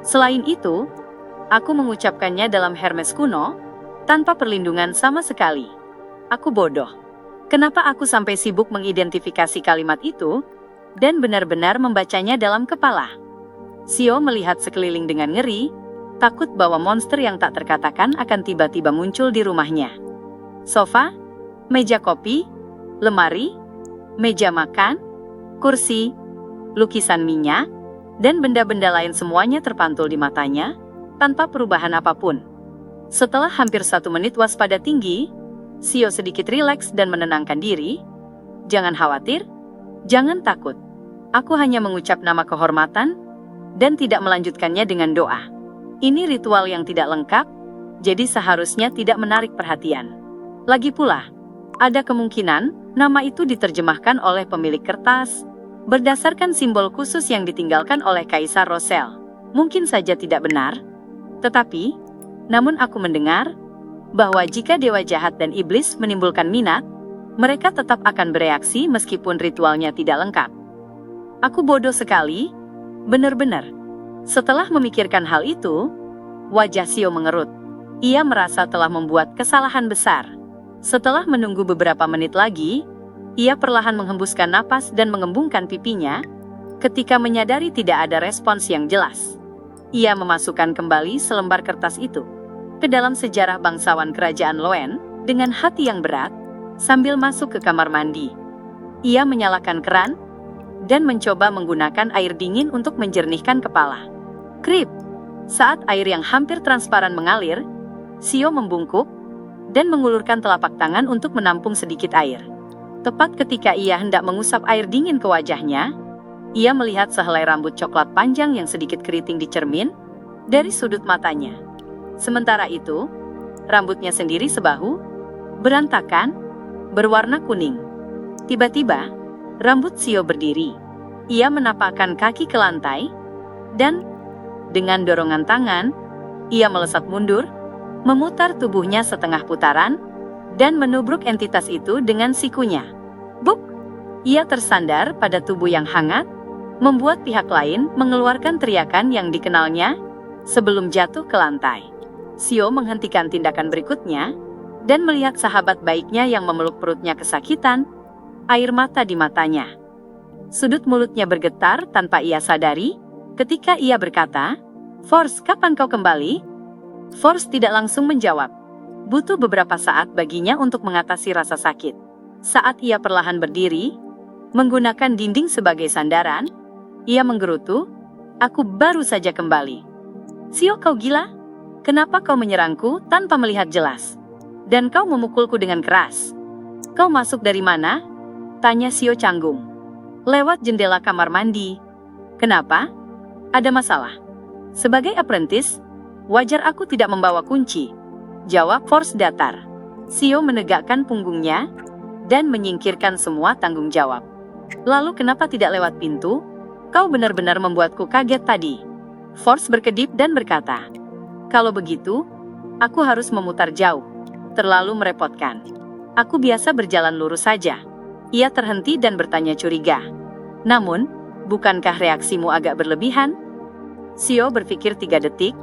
Selain itu, aku mengucapkannya dalam Hermes kuno, tanpa perlindungan sama sekali. Aku bodoh. Kenapa aku sampai sibuk mengidentifikasi kalimat itu, dan benar-benar membacanya dalam kepala? Sio melihat sekeliling dengan ngeri, takut bahwa monster yang tak terkatakan akan tiba-tiba muncul di rumahnya. Sofa, meja kopi, lemari, meja makan, kursi, lukisan minyak, dan benda-benda lain semuanya terpantul di matanya, tanpa perubahan apapun. Setelah hampir 1 menit waspada tinggi, Sio sedikit rileks dan menenangkan diri. Jangan khawatir, jangan takut. Aku hanya mengucap nama kehormatan, dan tidak melanjutkannya dengan doa. Ini ritual yang tidak lengkap, jadi seharusnya tidak menarik perhatian. Lagi pula, ada kemungkinan nama itu diterjemahkan oleh pemilik kertas, berdasarkan simbol khusus yang ditinggalkan oleh Kaisar Rosel. Mungkin saja tidak benar, tetapi, namun aku mendengar, bahwa jika dewa jahat dan iblis menimbulkan minat, mereka tetap akan bereaksi meskipun ritualnya tidak lengkap. Aku bodoh sekali, benar-benar. Setelah memikirkan hal itu, wajah Sio mengerut. Ia merasa telah membuat kesalahan besar. Setelah menunggu beberapa menit lagi, ia perlahan menghembuskan napas dan mengembungkan pipinya, ketika menyadari tidak ada respons yang jelas. Ia memasukkan kembali selembar kertas itu ke dalam sejarah bangsawan kerajaan Loen dengan hati yang berat, sambil masuk ke kamar mandi. Ia menyalakan keran dan mencoba menggunakan air dingin untuk menjernihkan kepala. Krip! Saat air yang hampir transparan mengalir, Sio membungkuk, dan mengulurkan telapak tangan untuk menampung sedikit air. Tepat ketika ia hendak mengusap air dingin ke wajahnya, ia melihat sehelai rambut coklat panjang yang sedikit keriting di cermin dari sudut matanya. Sementara itu, rambutnya sendiri sebahu, berantakan, berwarna kuning. Tiba-tiba, rambut Xiao berdiri. Ia menapakkan kaki ke lantai, dan dengan dorongan tangan, ia melesat mundur, memutar tubuhnya setengah putaran, dan menubruk entitas itu dengan sikunya. Buk! Ia tersandar pada tubuh yang hangat, membuat pihak lain mengeluarkan teriakan yang dikenalnya sebelum jatuh ke lantai. Xiao menghentikan tindakan berikutnya, dan melihat sahabat baiknya yang memeluk perutnya kesakitan, air mata di matanya. Sudut mulutnya bergetar tanpa ia sadari, ketika ia berkata, "Force, kapan kau kembali?" Force tidak langsung menjawab. Butuh beberapa saat baginya untuk mengatasi rasa sakit. Saat ia perlahan berdiri, menggunakan dinding sebagai sandaran, ia menggerutu, "Aku baru saja kembali." "Xiao, kau gila? Kenapa kau menyerangku tanpa melihat jelas? Dan kau memukulku dengan keras. Kau masuk dari mana?" tanya Xiao canggung. "Lewat jendela kamar mandi." "Kenapa? Ada masalah?" "Sebagai apprentice, wajar aku tidak membawa kunci," jawab Force datar. Xiao menegakkan punggungnya dan menyingkirkan semua tanggung jawab. "Lalu kenapa tidak lewat pintu? Kau benar-benar membuatku kaget tadi." Force berkedip dan berkata, "Kalau begitu, aku harus memutar jauh. Terlalu merepotkan. Aku biasa berjalan lurus saja." Ia terhenti dan bertanya curiga, "Namun, bukankah reaksimu agak berlebihan?" Xiao berpikir 3 detik,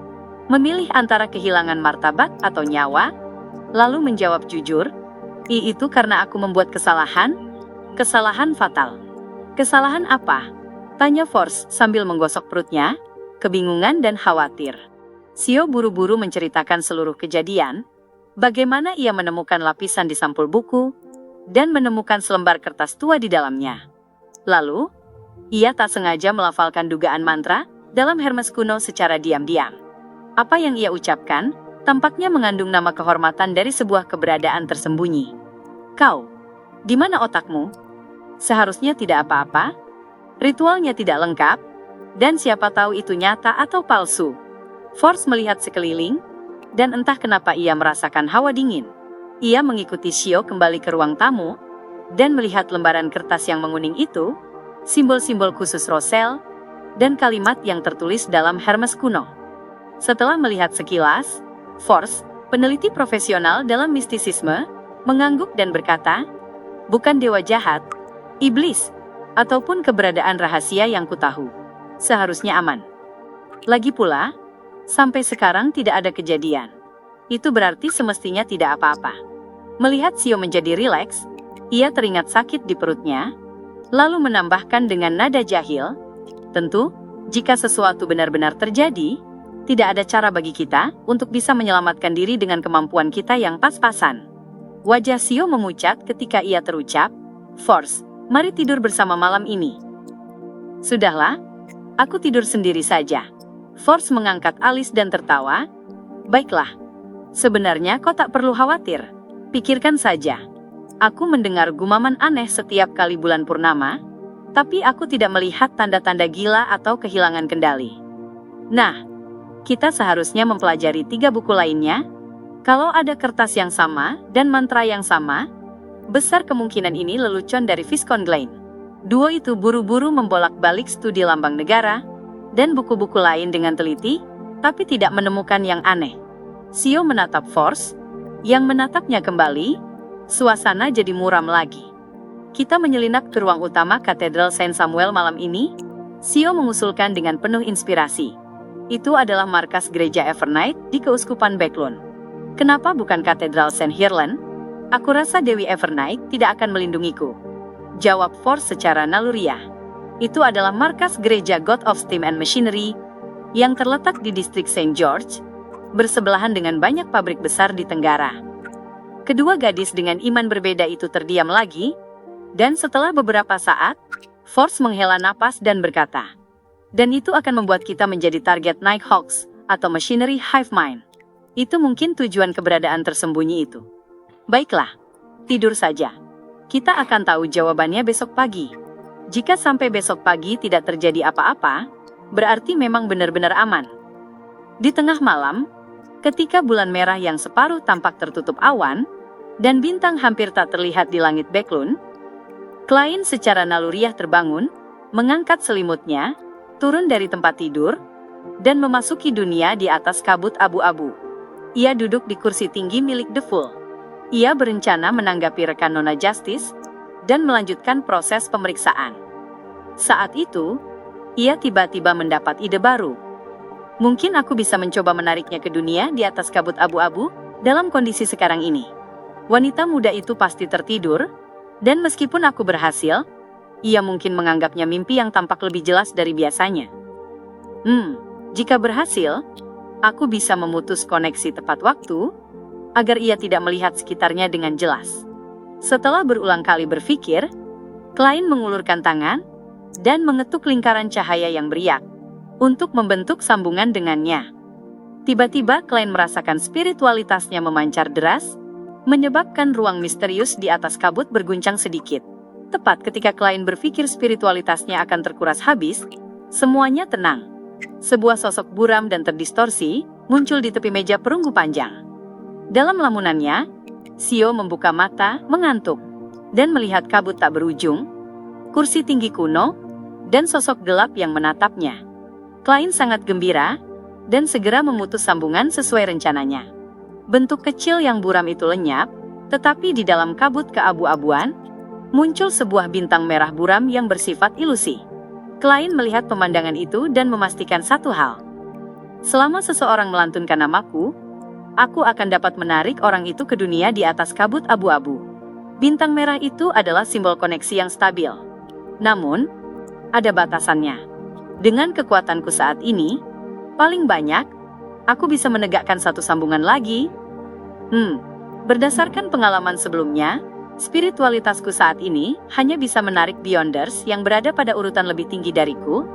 memilih antara kehilangan martabat atau nyawa, lalu menjawab jujur, "Itu karena aku membuat kesalahan. Kesalahan fatal." "Kesalahan apa?" tanya Force sambil menggosok perutnya, kebingungan dan khawatir. Xiao buru-buru menceritakan seluruh kejadian, bagaimana ia menemukan lapisan di sampul buku, dan menemukan selembar kertas tua di dalamnya. Lalu, ia tak sengaja melafalkan dugaan mantra dalam Hermes kuno secara diam-diam. Apa yang ia ucapkan, tampaknya mengandung nama kehormatan dari sebuah keberadaan tersembunyi. "Kau, di mana otakmu? Seharusnya tidak apa-apa. Ritualnya tidak lengkap, dan siapa tahu itu nyata atau palsu." Force melihat sekeliling, dan entah kenapa ia merasakan hawa dingin. Ia mengikuti Xiao kembali ke ruang tamu, dan melihat lembaran kertas yang menguning itu, simbol-simbol khusus Rosel, dan kalimat yang tertulis dalam Hermes kuno. Setelah melihat sekilas, Force, peneliti profesional dalam mistisisme, mengangguk dan berkata, "Bukan dewa jahat, iblis, ataupun keberadaan rahasia yang kutahu. Seharusnya aman. Lagi pula, sampai sekarang tidak ada kejadian. Itu berarti semestinya tidak apa-apa." Melihat Xiao menjadi rileks, ia teringat sakit di perutnya, lalu menambahkan dengan nada jahil, "Tentu, jika sesuatu benar-benar terjadi, tidak ada cara bagi kita untuk bisa menyelamatkan diri dengan kemampuan kita yang pas-pasan." Wajah Xiao memucat ketika ia terucap, "Force, mari tidur bersama malam ini." "Sudahlah, aku tidur sendiri saja." Force mengangkat alis dan tertawa, "Baiklah. Sebenarnya kau tak perlu khawatir. Pikirkan saja. Aku mendengar gumaman aneh setiap kali bulan purnama, tapi aku tidak melihat tanda-tanda gila atau kehilangan kendali. Nah, kita seharusnya mempelajari 3 buku lainnya. Kalau ada kertas yang sama dan mantra yang sama, besar kemungkinan ini lelucon dari Viscount Glen." Duo itu buru-buru membolak-balik studi lambang negara dan buku-buku lain dengan teliti, tapi tidak menemukan yang aneh. Xiao menatap Force, yang menatapnya kembali. Suasana jadi muram lagi. "Kita menyelinap ke ruang utama Katedral Saint Samuel malam ini," Xiao mengusulkan dengan penuh inspirasi. "Itu adalah markas gereja Evernight di Keuskupan Backlund. Kenapa bukan Katedral Saint Hirlen? Aku rasa Dewi Evernight tidak akan melindungiku," jawab Force secara naluriah. "Itu adalah markas gereja God of Steam and Machinery, yang terletak di distrik Saint George, bersebelahan dengan banyak pabrik besar di Tenggara." Kedua gadis dengan iman berbeda itu terdiam lagi, dan setelah beberapa saat, Force menghela napas dan berkata, "Dan itu akan membuat kita menjadi target Nighthawks atau Machinery Hive Mind." Itu mungkin tujuan keberadaan tersembunyi itu. Baiklah, tidur saja. Kita akan tahu jawabannya besok pagi. Jika sampai besok pagi tidak terjadi apa-apa, berarti memang benar-benar aman. Di tengah malam, ketika bulan merah yang separuh tampak tertutup awan, dan bintang hampir tak terlihat di langit Backlund, Klein secara naluriah terbangun, mengangkat selimutnya, turun dari tempat tidur, dan memasuki dunia di atas kabut abu-abu. Ia duduk di kursi tinggi milik The Fool. Ia berencana menanggapi rekan Nona Justice, dan melanjutkan proses pemeriksaan. Saat itu, ia tiba-tiba mendapat ide baru. Mungkin aku bisa mencoba menariknya ke dunia di atas kabut abu-abu, dalam kondisi sekarang ini. Wanita muda itu pasti tertidur, dan meskipun aku berhasil, ia mungkin menganggapnya mimpi yang tampak lebih jelas dari biasanya. Jika berhasil, aku bisa memutus koneksi tepat waktu, agar ia tidak melihat sekitarnya dengan jelas. Setelah berulang kali berpikir, Klein mengulurkan tangan, dan mengetuk lingkaran cahaya yang beriak, untuk membentuk sambungan dengannya. Tiba-tiba Klein merasakan spiritualitasnya memancar deras, menyebabkan ruang misterius di atas kabut berguncang sedikit. Tepat ketika Klein berpikir spiritualitasnya akan terkuras habis, semuanya tenang. Sebuah sosok buram dan terdistorsi muncul di tepi meja perunggu panjang. Dalam lamunannya, Sio membuka mata, mengantuk, dan melihat kabut tak berujung, kursi tinggi kuno, dan sosok gelap yang menatapnya. Klein sangat gembira, dan segera memutus sambungan sesuai rencananya. Bentuk kecil yang buram itu lenyap, tetapi di dalam kabut keabu-abuan, muncul sebuah bintang merah buram yang bersifat ilusi. Klein melihat pemandangan itu dan memastikan satu hal. Selama seseorang melantunkan namaku, aku akan dapat menarik orang itu ke dunia di atas kabut abu-abu. Bintang merah itu adalah simbol koneksi yang stabil. Namun, ada batasannya. Dengan kekuatanku saat ini, paling banyak, aku bisa menegakkan satu sambungan lagi. Berdasarkan pengalaman sebelumnya, spiritualitasku saat ini hanya bisa menarik Beyonders yang berada pada urutan lebih tinggi dariku,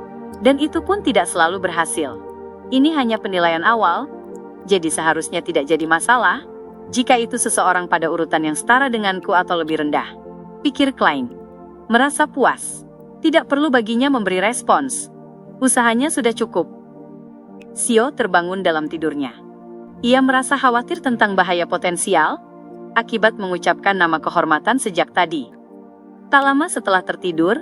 dan itu pun tidak selalu berhasil. Ini hanya penilaian awal, jadi seharusnya tidak jadi masalah, jika itu seseorang pada urutan yang setara denganku atau lebih rendah. Pikir Klein. Merasa puas. Tidak perlu baginya memberi respons. Usahanya sudah cukup. Sio terbangun dalam tidurnya. Ia merasa khawatir tentang bahaya potensial, akibat mengucapkan nama kehormatan sejak tadi. Tak lama setelah tertidur,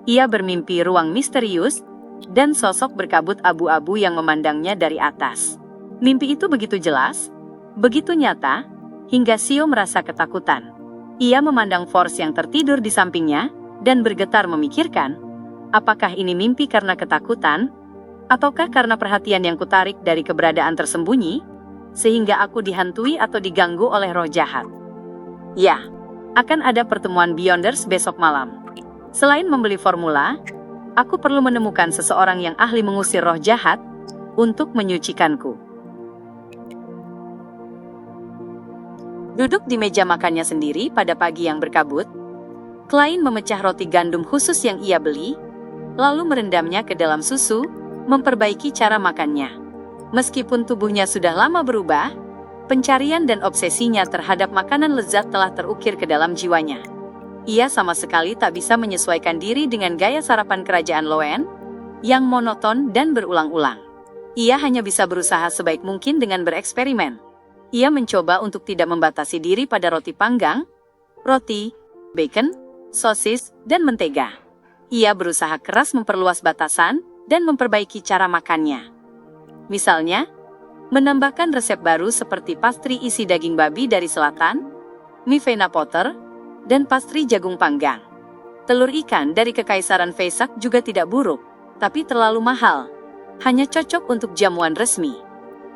ia bermimpi ruang misterius, dan sosok berkabut abu-abu yang memandangnya dari atas. Mimpi itu begitu jelas, begitu nyata, hingga Sio merasa ketakutan. Ia memandang Force yang tertidur di sampingnya, dan bergetar memikirkan, apakah ini mimpi karena ketakutan, ataukah karena perhatian yang kutarik dari keberadaan tersembunyi, sehingga aku dihantui atau diganggu oleh roh jahat. Ya, akan ada pertemuan Beyonders besok malam. Selain membeli formula, aku perlu menemukan seseorang yang ahli mengusir roh jahat, untuk menyucikanku. Duduk di meja makannya sendiri pada pagi yang berkabut, Klein memecah roti gandum khusus yang ia beli, lalu merendamnya ke dalam susu, memperbaiki cara makannya. Meskipun tubuhnya sudah lama berubah, pencarian dan obsesinya terhadap makanan lezat telah terukir ke dalam jiwanya. Ia sama sekali tak bisa menyesuaikan diri dengan gaya sarapan kerajaan Loen, yang monoton dan berulang-ulang. Ia hanya bisa berusaha sebaik mungkin dengan bereksperimen. Ia mencoba untuk tidak membatasi diri pada roti panggang, roti, bacon, sosis, dan mentega. Ia berusaha keras memperluas batasan dan memperbaiki cara makannya. Misalnya, menambahkan resep baru seperti pastry isi daging babi dari selatan, mie Vienna Potter, dan pastry jagung panggang. Telur ikan dari Kekaisaran Vesak juga tidak buruk, tapi terlalu mahal. Hanya cocok untuk jamuan resmi.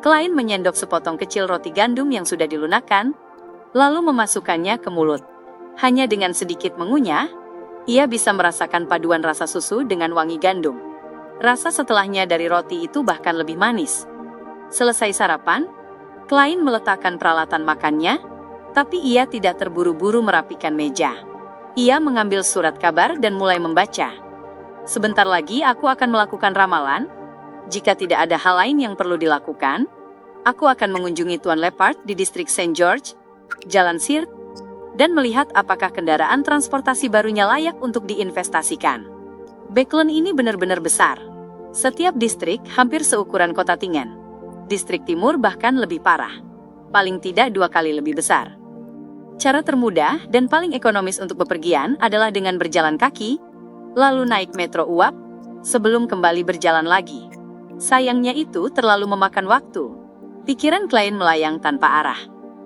Klein menyendok sepotong kecil roti gandum yang sudah dilunakan, lalu memasukkannya ke mulut. Hanya dengan sedikit mengunyah, ia bisa merasakan paduan rasa susu dengan wangi gandum. Rasa setelahnya dari roti itu bahkan lebih manis. Selesai sarapan, Klein meletakkan peralatan makannya, tapi ia tidak terburu-buru merapikan meja. Ia mengambil surat kabar dan mulai membaca. Sebentar lagi aku akan melakukan ramalan. Jika tidak ada hal lain yang perlu dilakukan, Aku akan mengunjungi Tuan Leopard di distrik Saint George, Jalan Sirte, dan melihat apakah kendaraan transportasi barunya layak untuk diinvestasikan. Backlund ini benar-benar besar. Setiap distrik hampir seukuran kota Tingen. Distrik timur bahkan lebih parah. Paling tidak 2 kali lebih besar. Cara termudah dan paling ekonomis untuk bepergian adalah dengan berjalan kaki, lalu naik metro uap, sebelum kembali berjalan lagi. Sayangnya itu terlalu memakan waktu. Pikiran klien melayang tanpa arah.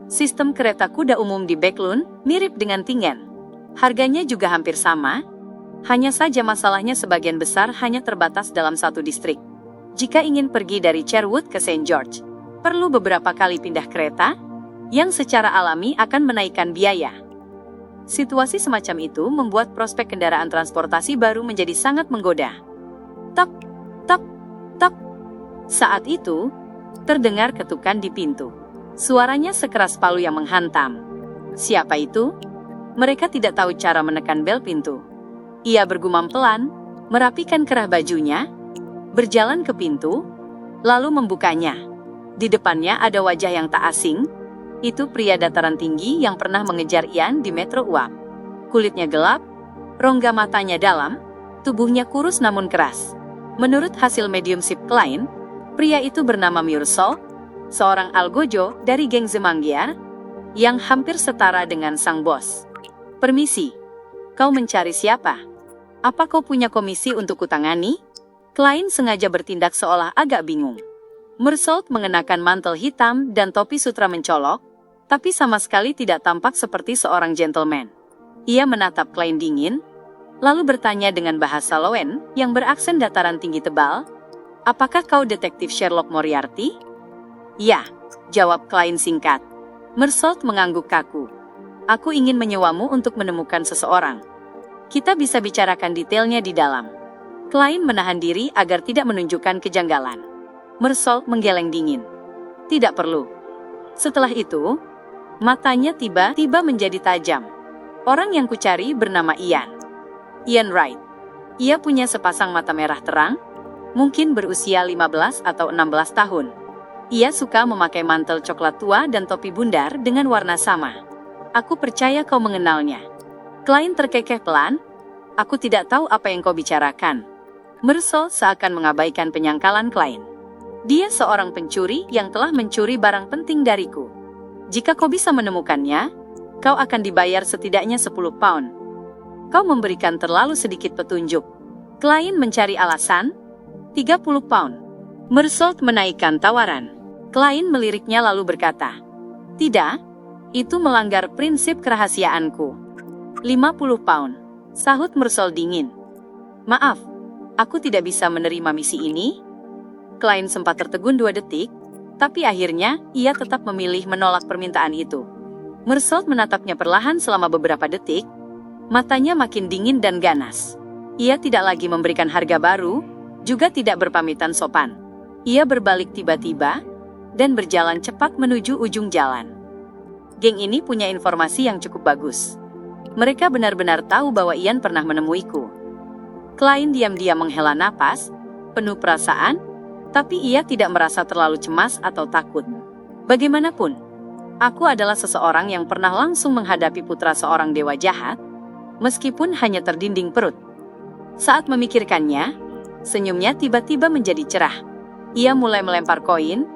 Sistem kereta kuda umum di Backlund mirip dengan Tingen. Harganya juga hampir sama, hanya saja masalahnya sebagian besar hanya terbatas dalam satu distrik. Jika ingin pergi dari Sherwood ke Saint George, perlu beberapa kali pindah kereta, yang secara alami akan menaikkan biaya. Situasi semacam itu membuat prospek kendaraan transportasi baru menjadi sangat menggoda. Tok, tok, tok. Saat itu, terdengar ketukan di pintu. Suaranya sekeras palu yang menghantam. Siapa itu? Mereka tidak tahu cara menekan bel pintu. Ia bergumam pelan, merapikan kerah bajunya, berjalan ke pintu, lalu membukanya. Di depannya ada wajah yang tak asing. Itu pria dataran tinggi yang pernah mengejar Ian di metro uap. Kulitnya gelap, rongga matanya dalam, tubuhnya kurus namun keras. Menurut hasil mediumship Klein, pria itu bernama Myrsol, seorang algojo dari geng Zemanggiar, yang hampir setara dengan sang bos. Permisi, kau mencari siapa? Apa kau punya komisi untuk kutangani? Klein sengaja bertindak seolah agak bingung. Myrsol mengenakan mantel hitam dan topi sutra mencolok, tapi sama sekali tidak tampak seperti seorang gentleman. Ia menatap Klein dingin, lalu bertanya dengan bahasa Loen yang beraksen dataran tinggi tebal, "Apakah kau detektif Sherlock Moriarty?" "Ya," jawab Klein singkat. Myrsol mengangguk kaku. "Aku ingin menyewamu untuk menemukan seseorang. Kita bisa bicarakan detailnya di dalam." Klein menahan diri agar tidak menunjukkan kejanggalan. Myrsol menggeleng dingin. "Tidak perlu." Setelah itu, matanya tiba-tiba menjadi tajam. "Orang yang kucari bernama Ian. Ian Wright. Ia punya sepasang mata merah terang, mungkin berusia 15 atau 16 tahun. Ia suka memakai mantel coklat tua dan topi bundar dengan warna sama. Aku percaya kau mengenalnya." Klein terkekeh pelan. "Aku tidak tahu apa yang kau bicarakan." Myrsol seakan mengabaikan penyangkalan Klein. "Dia seorang pencuri yang telah mencuri barang penting dariku. Jika kau bisa menemukannya, kau akan dibayar setidaknya 10 pound. Kau memberikan terlalu sedikit petunjuk." Klein mencari alasan. 30 pound. Myrsol menaikkan tawaran. Klein meliriknya lalu berkata, "Tidak, itu melanggar prinsip kerahasiaanku." 50 pound, sahut Myrsol dingin. "Maaf, aku tidak bisa menerima misi ini." Klein sempat tertegun 2 detik, tapi akhirnya ia tetap memilih menolak permintaan itu. Myrsol menatapnya perlahan selama beberapa detik, matanya makin dingin dan ganas. Ia tidak lagi memberikan harga baru, juga tidak berpamitan sopan. Ia berbalik tiba-tiba, dan berjalan cepat menuju ujung jalan. Geng ini punya informasi yang cukup bagus. Mereka benar-benar tahu bahwa Ian pernah menemuiku. Klein diam-diam menghela napas, penuh perasaan, tapi ia tidak merasa terlalu cemas atau takut. Bagaimanapun, aku adalah seseorang yang pernah langsung menghadapi putra seorang dewa jahat, meskipun hanya terdinding perut. Saat memikirkannya, senyumnya tiba-tiba menjadi cerah. Ia mulai melempar koin,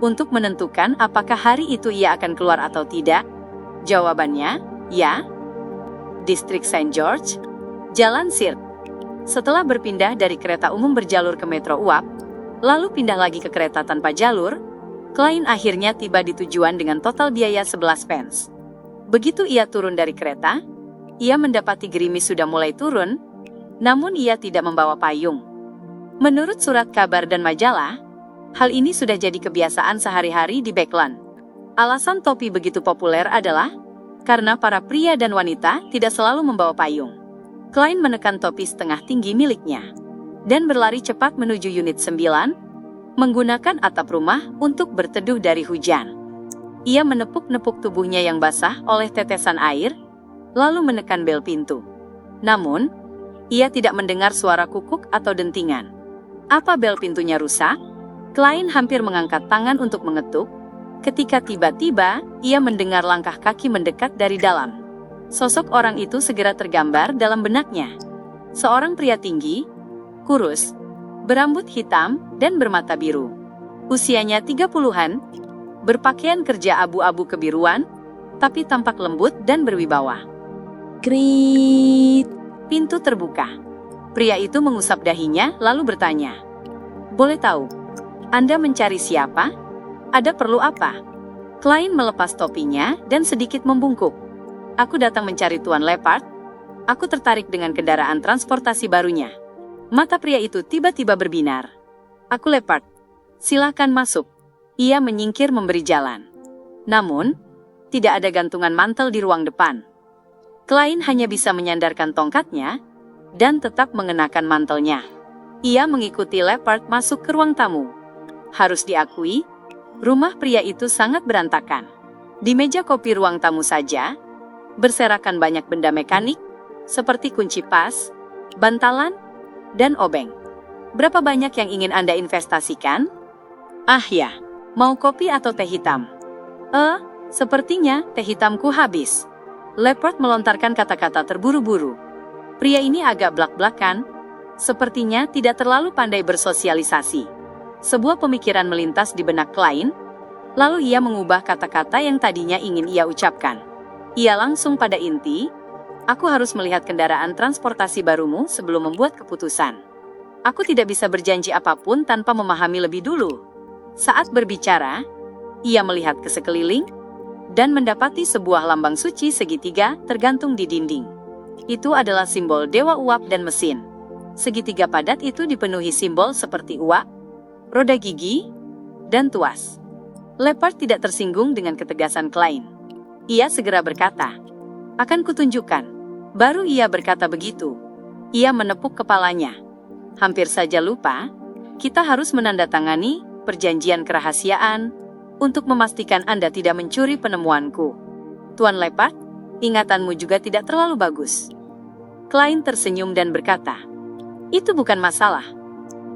untuk menentukan apakah hari itu ia akan keluar atau tidak. Jawabannya, ya. Distrik Saint George, Jalan Sirte. Setelah berpindah dari kereta umum berjalur ke metro uap, lalu pindah lagi ke kereta tanpa jalur, Klein akhirnya tiba di tujuan dengan total biaya 11 pence. Begitu ia turun dari kereta, ia mendapati gerimis sudah mulai turun, namun ia tidak membawa payung. Menurut surat kabar dan majalah, hal ini sudah jadi kebiasaan sehari-hari di Backlund. Alasan topi begitu populer adalah karena para pria dan wanita tidak selalu membawa payung. Klein menekan topi setengah tinggi miliknya dan berlari cepat menuju unit 9, menggunakan atap rumah untuk berteduh dari hujan. Ia menepuk-nepuk tubuhnya yang basah oleh tetesan air, lalu menekan bel pintu. Namun, ia tidak mendengar suara kukuk atau dentingan. Apa bel pintunya rusak? Klien hampir mengangkat tangan untuk mengetuk, ketika tiba-tiba ia mendengar langkah kaki mendekat dari dalam. Sosok orang itu segera tergambar dalam benaknya. Seorang pria tinggi, kurus, berambut hitam, dan bermata biru. Usianya 30-an, berpakaian kerja abu-abu kebiruan, tapi tampak lembut dan berwibawa. Krit. Pintu terbuka. Pria itu mengusap dahinya lalu bertanya, "Boleh tahu, Anda mencari siapa? Ada perlu apa?" Klien melepas topinya dan sedikit membungkuk. "Aku datang mencari Tuan Leopard. Aku tertarik dengan kendaraan transportasi barunya." Mata pria itu tiba-tiba berbinar. "Aku Leopard. Silakan masuk." Ia menyingkir memberi jalan. Namun, tidak ada gantungan mantel di ruang depan. Klien hanya bisa menyandarkan tongkatnya dan tetap mengenakan mantelnya. Ia mengikuti Leopard masuk ke ruang tamu. Harus diakui, rumah pria itu sangat berantakan. Di meja kopi ruang tamu saja, berserakan banyak benda mekanik, seperti kunci pas, bantalan, dan obeng. Berapa banyak yang ingin Anda investasikan? Ah ya, mau kopi atau teh hitam? Sepertinya teh hitamku habis. Leopard melontarkan kata-kata terburu-buru. Pria ini agak blak-blakan, sepertinya tidak terlalu pandai bersosialisasi. Sebuah pemikiran melintas di benak klien, lalu ia mengubah kata-kata yang tadinya ingin ia ucapkan. Ia langsung pada inti, "Aku harus melihat kendaraan transportasi barumu sebelum membuat keputusan. Aku tidak bisa berjanji apapun tanpa memahami lebih dulu." Saat berbicara, ia melihat ke sekeliling, dan mendapati sebuah lambang suci segitiga tergantung di dinding. Itu adalah simbol dewa uap dan mesin. Segitiga padat itu dipenuhi simbol seperti uap, roda gigi, dan tuas. Leopard tidak tersinggung dengan ketegasan klien. Ia segera berkata, "Akan kutunjukkan." Baru ia berkata begitu, ia menepuk kepalanya. "Hampir saja lupa, kita harus menandatangani perjanjian kerahasiaan untuk memastikan Anda tidak mencuri penemuanku. Tuan Leopard, ingatanmu juga tidak terlalu bagus." Klien tersenyum dan berkata, "Itu bukan masalah."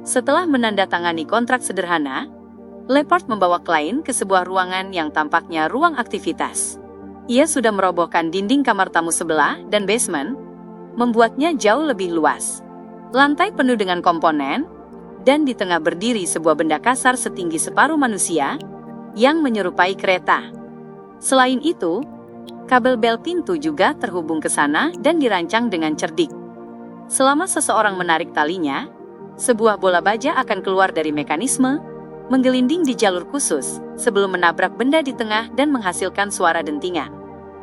Setelah menandatangani kontrak sederhana, Leopard membawa klien ke sebuah ruangan yang tampaknya ruang aktivitas. Ia sudah merobohkan dinding kamar tamu sebelah dan basement, membuatnya jauh lebih luas. Lantai penuh dengan komponen, dan di tengah berdiri sebuah benda kasar setinggi separuh manusia, yang menyerupai kereta. Selain itu, kabel bel pintu juga terhubung ke sana dan dirancang dengan cerdik. Selama seseorang menarik talinya, sebuah bola baja akan keluar dari mekanisme, menggelinding di jalur khusus, sebelum menabrak benda di tengah dan menghasilkan suara dentingan.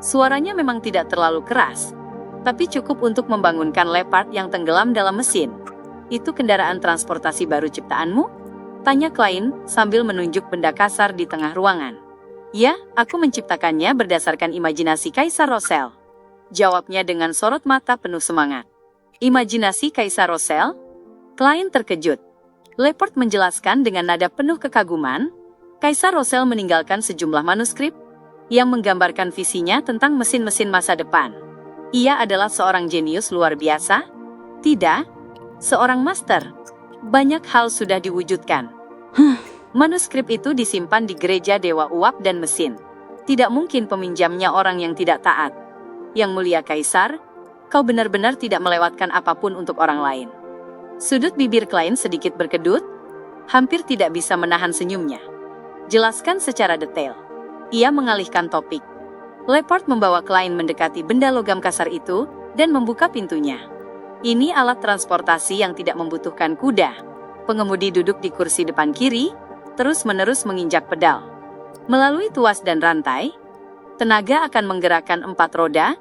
Suaranya memang tidak terlalu keras, tapi cukup untuk membangunkan Leopard yang tenggelam dalam mesin. "Itu kendaraan transportasi baru ciptaanmu?" tanya klien sambil menunjuk benda kasar di tengah ruangan. "Ya, aku menciptakannya berdasarkan imajinasi Kaisar Rosel," jawabnya dengan sorot mata penuh semangat. "Imajinasi Kaisar Rosel?" Klien terkejut. Leopard menjelaskan dengan nada penuh kekaguman, Kaisar Rosel meninggalkan sejumlah manuskrip yang menggambarkan visinya tentang mesin-mesin masa depan. Ia adalah seorang jenius luar biasa? Tidak, seorang master. Banyak hal sudah diwujudkan. Manuskrip itu disimpan di gereja Dewa Uap dan Mesin. Tidak mungkin peminjamnya orang yang tidak taat. Yang mulia Kaisar, kau benar-benar tidak melewatkan apapun untuk orang lain. Sudut bibir klien sedikit berkedut, hampir tidak bisa menahan senyumnya. Jelaskan secara detail. Ia mengalihkan topik. Leopard membawa klien mendekati benda logam kasar itu dan membuka pintunya. Ini alat transportasi yang tidak membutuhkan kuda. Pengemudi duduk di kursi depan kiri, terus-menerus menginjak pedal. Melalui tuas dan rantai, tenaga akan menggerakkan 4 roda,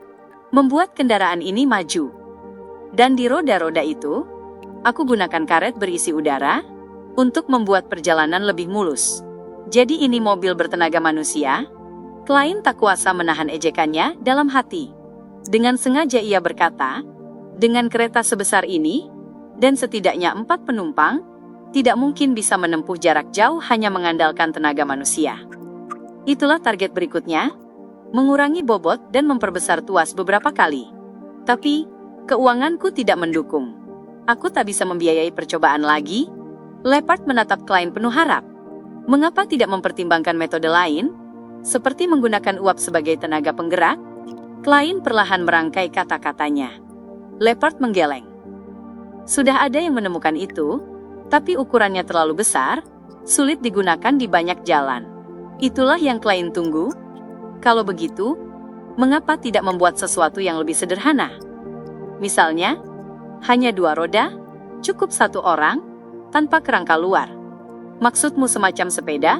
membuat kendaraan ini maju. Dan di roda-roda itu, aku gunakan karet berisi udara untuk membuat perjalanan lebih mulus. Jadi ini mobil bertenaga manusia? Klien tak kuasa menahan ejekannya dalam hati. Dengan sengaja ia berkata, dengan kereta sebesar ini, dan setidaknya 4 penumpang, tidak mungkin bisa menempuh jarak jauh hanya mengandalkan tenaga manusia. Itulah target berikutnya, mengurangi bobot dan memperbesar tuas beberapa kali. Tapi, keuanganku tidak mendukung. Aku tak bisa membiayai percobaan lagi. Leopard menatap klien penuh harap. Mengapa tidak mempertimbangkan metode lain, seperti menggunakan uap sebagai tenaga penggerak? Klien perlahan merangkai kata-katanya. Leopard menggeleng. Sudah ada yang menemukan itu, tapi ukurannya terlalu besar, sulit digunakan di banyak jalan. Itulah yang klien tunggu. Kalau begitu, mengapa tidak membuat sesuatu yang lebih sederhana? Misalnya, hanya 2 roda, cukup 1 orang, tanpa kerangka luar. Maksudmu semacam sepeda?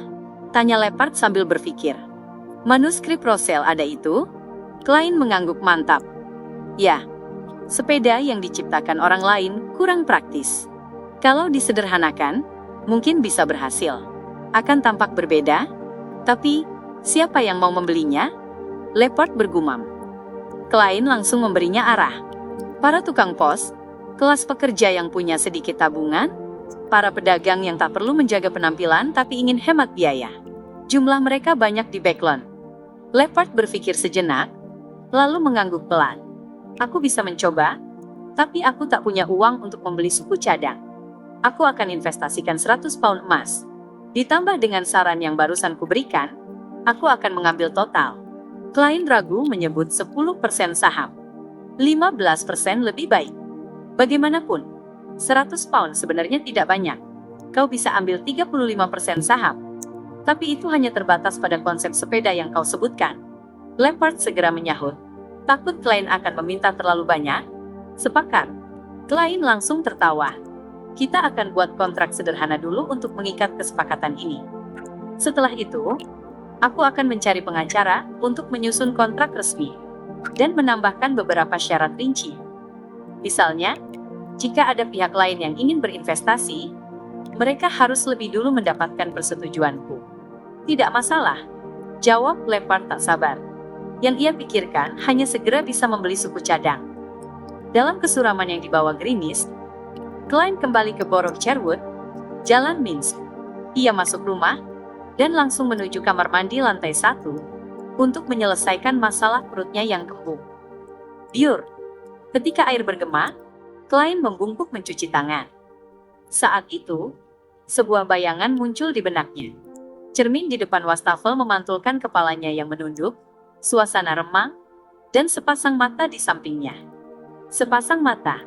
Tanya Leopard sambil berpikir. Manuskrip Rosel ada itu? Klien mengangguk mantap. Ya, sepeda yang diciptakan orang lain kurang praktis. Kalau disederhanakan, mungkin bisa berhasil. Akan tampak berbeda, tapi siapa yang mau membelinya? Leopard bergumam. Klien langsung memberinya arah. Para tukang pos, kelas pekerja yang punya sedikit tabungan, para pedagang yang tak perlu menjaga penampilan tapi ingin hemat biaya. Jumlah mereka banyak di Backlund. Leopard berpikir sejenak, lalu mengangguk pelan. Aku bisa mencoba, tapi aku tak punya uang untuk membeli suku cadang. Aku akan investasikan 100 pound emas. Ditambah dengan saran yang barusan kuberikan, aku akan mengambil total. Klien ragu menyebut 10% saham. 15% lebih baik. Bagaimanapun, 100 pound sebenarnya tidak banyak. Kau bisa ambil 35% saham. Tapi itu hanya terbatas pada konsep sepeda yang kau sebutkan. Leopard segera menyahut. Takut klien akan meminta terlalu banyak? Sepakat. Klien langsung tertawa. Kita akan buat kontrak sederhana dulu untuk mengikat kesepakatan ini. Setelah itu, aku akan mencari pengacara untuk menyusun kontrak resmi dan menambahkan beberapa syarat rinci. Misalnya, jika ada pihak lain yang ingin berinvestasi, mereka harus lebih dulu mendapatkan persetujuanku. Tidak masalah, jawab Leopard tak sabar. Yang ia pikirkan hanya segera bisa membeli suku cadang. Dalam kesuraman yang dibawa gerimis, klien kembali ke Borough Sherwood, Jalan Minsk. Ia masuk rumah dan langsung menuju kamar mandi lantai 1 untuk menyelesaikan masalah perutnya yang kembung. Biur. Ketika air bergema, klien membungkuk mencuci tangan. Saat itu, sebuah bayangan muncul di benaknya. Cermin di depan wastafel memantulkan kepalanya yang menunduk, suasana remang, dan sepasang mata di sampingnya. Sepasang mata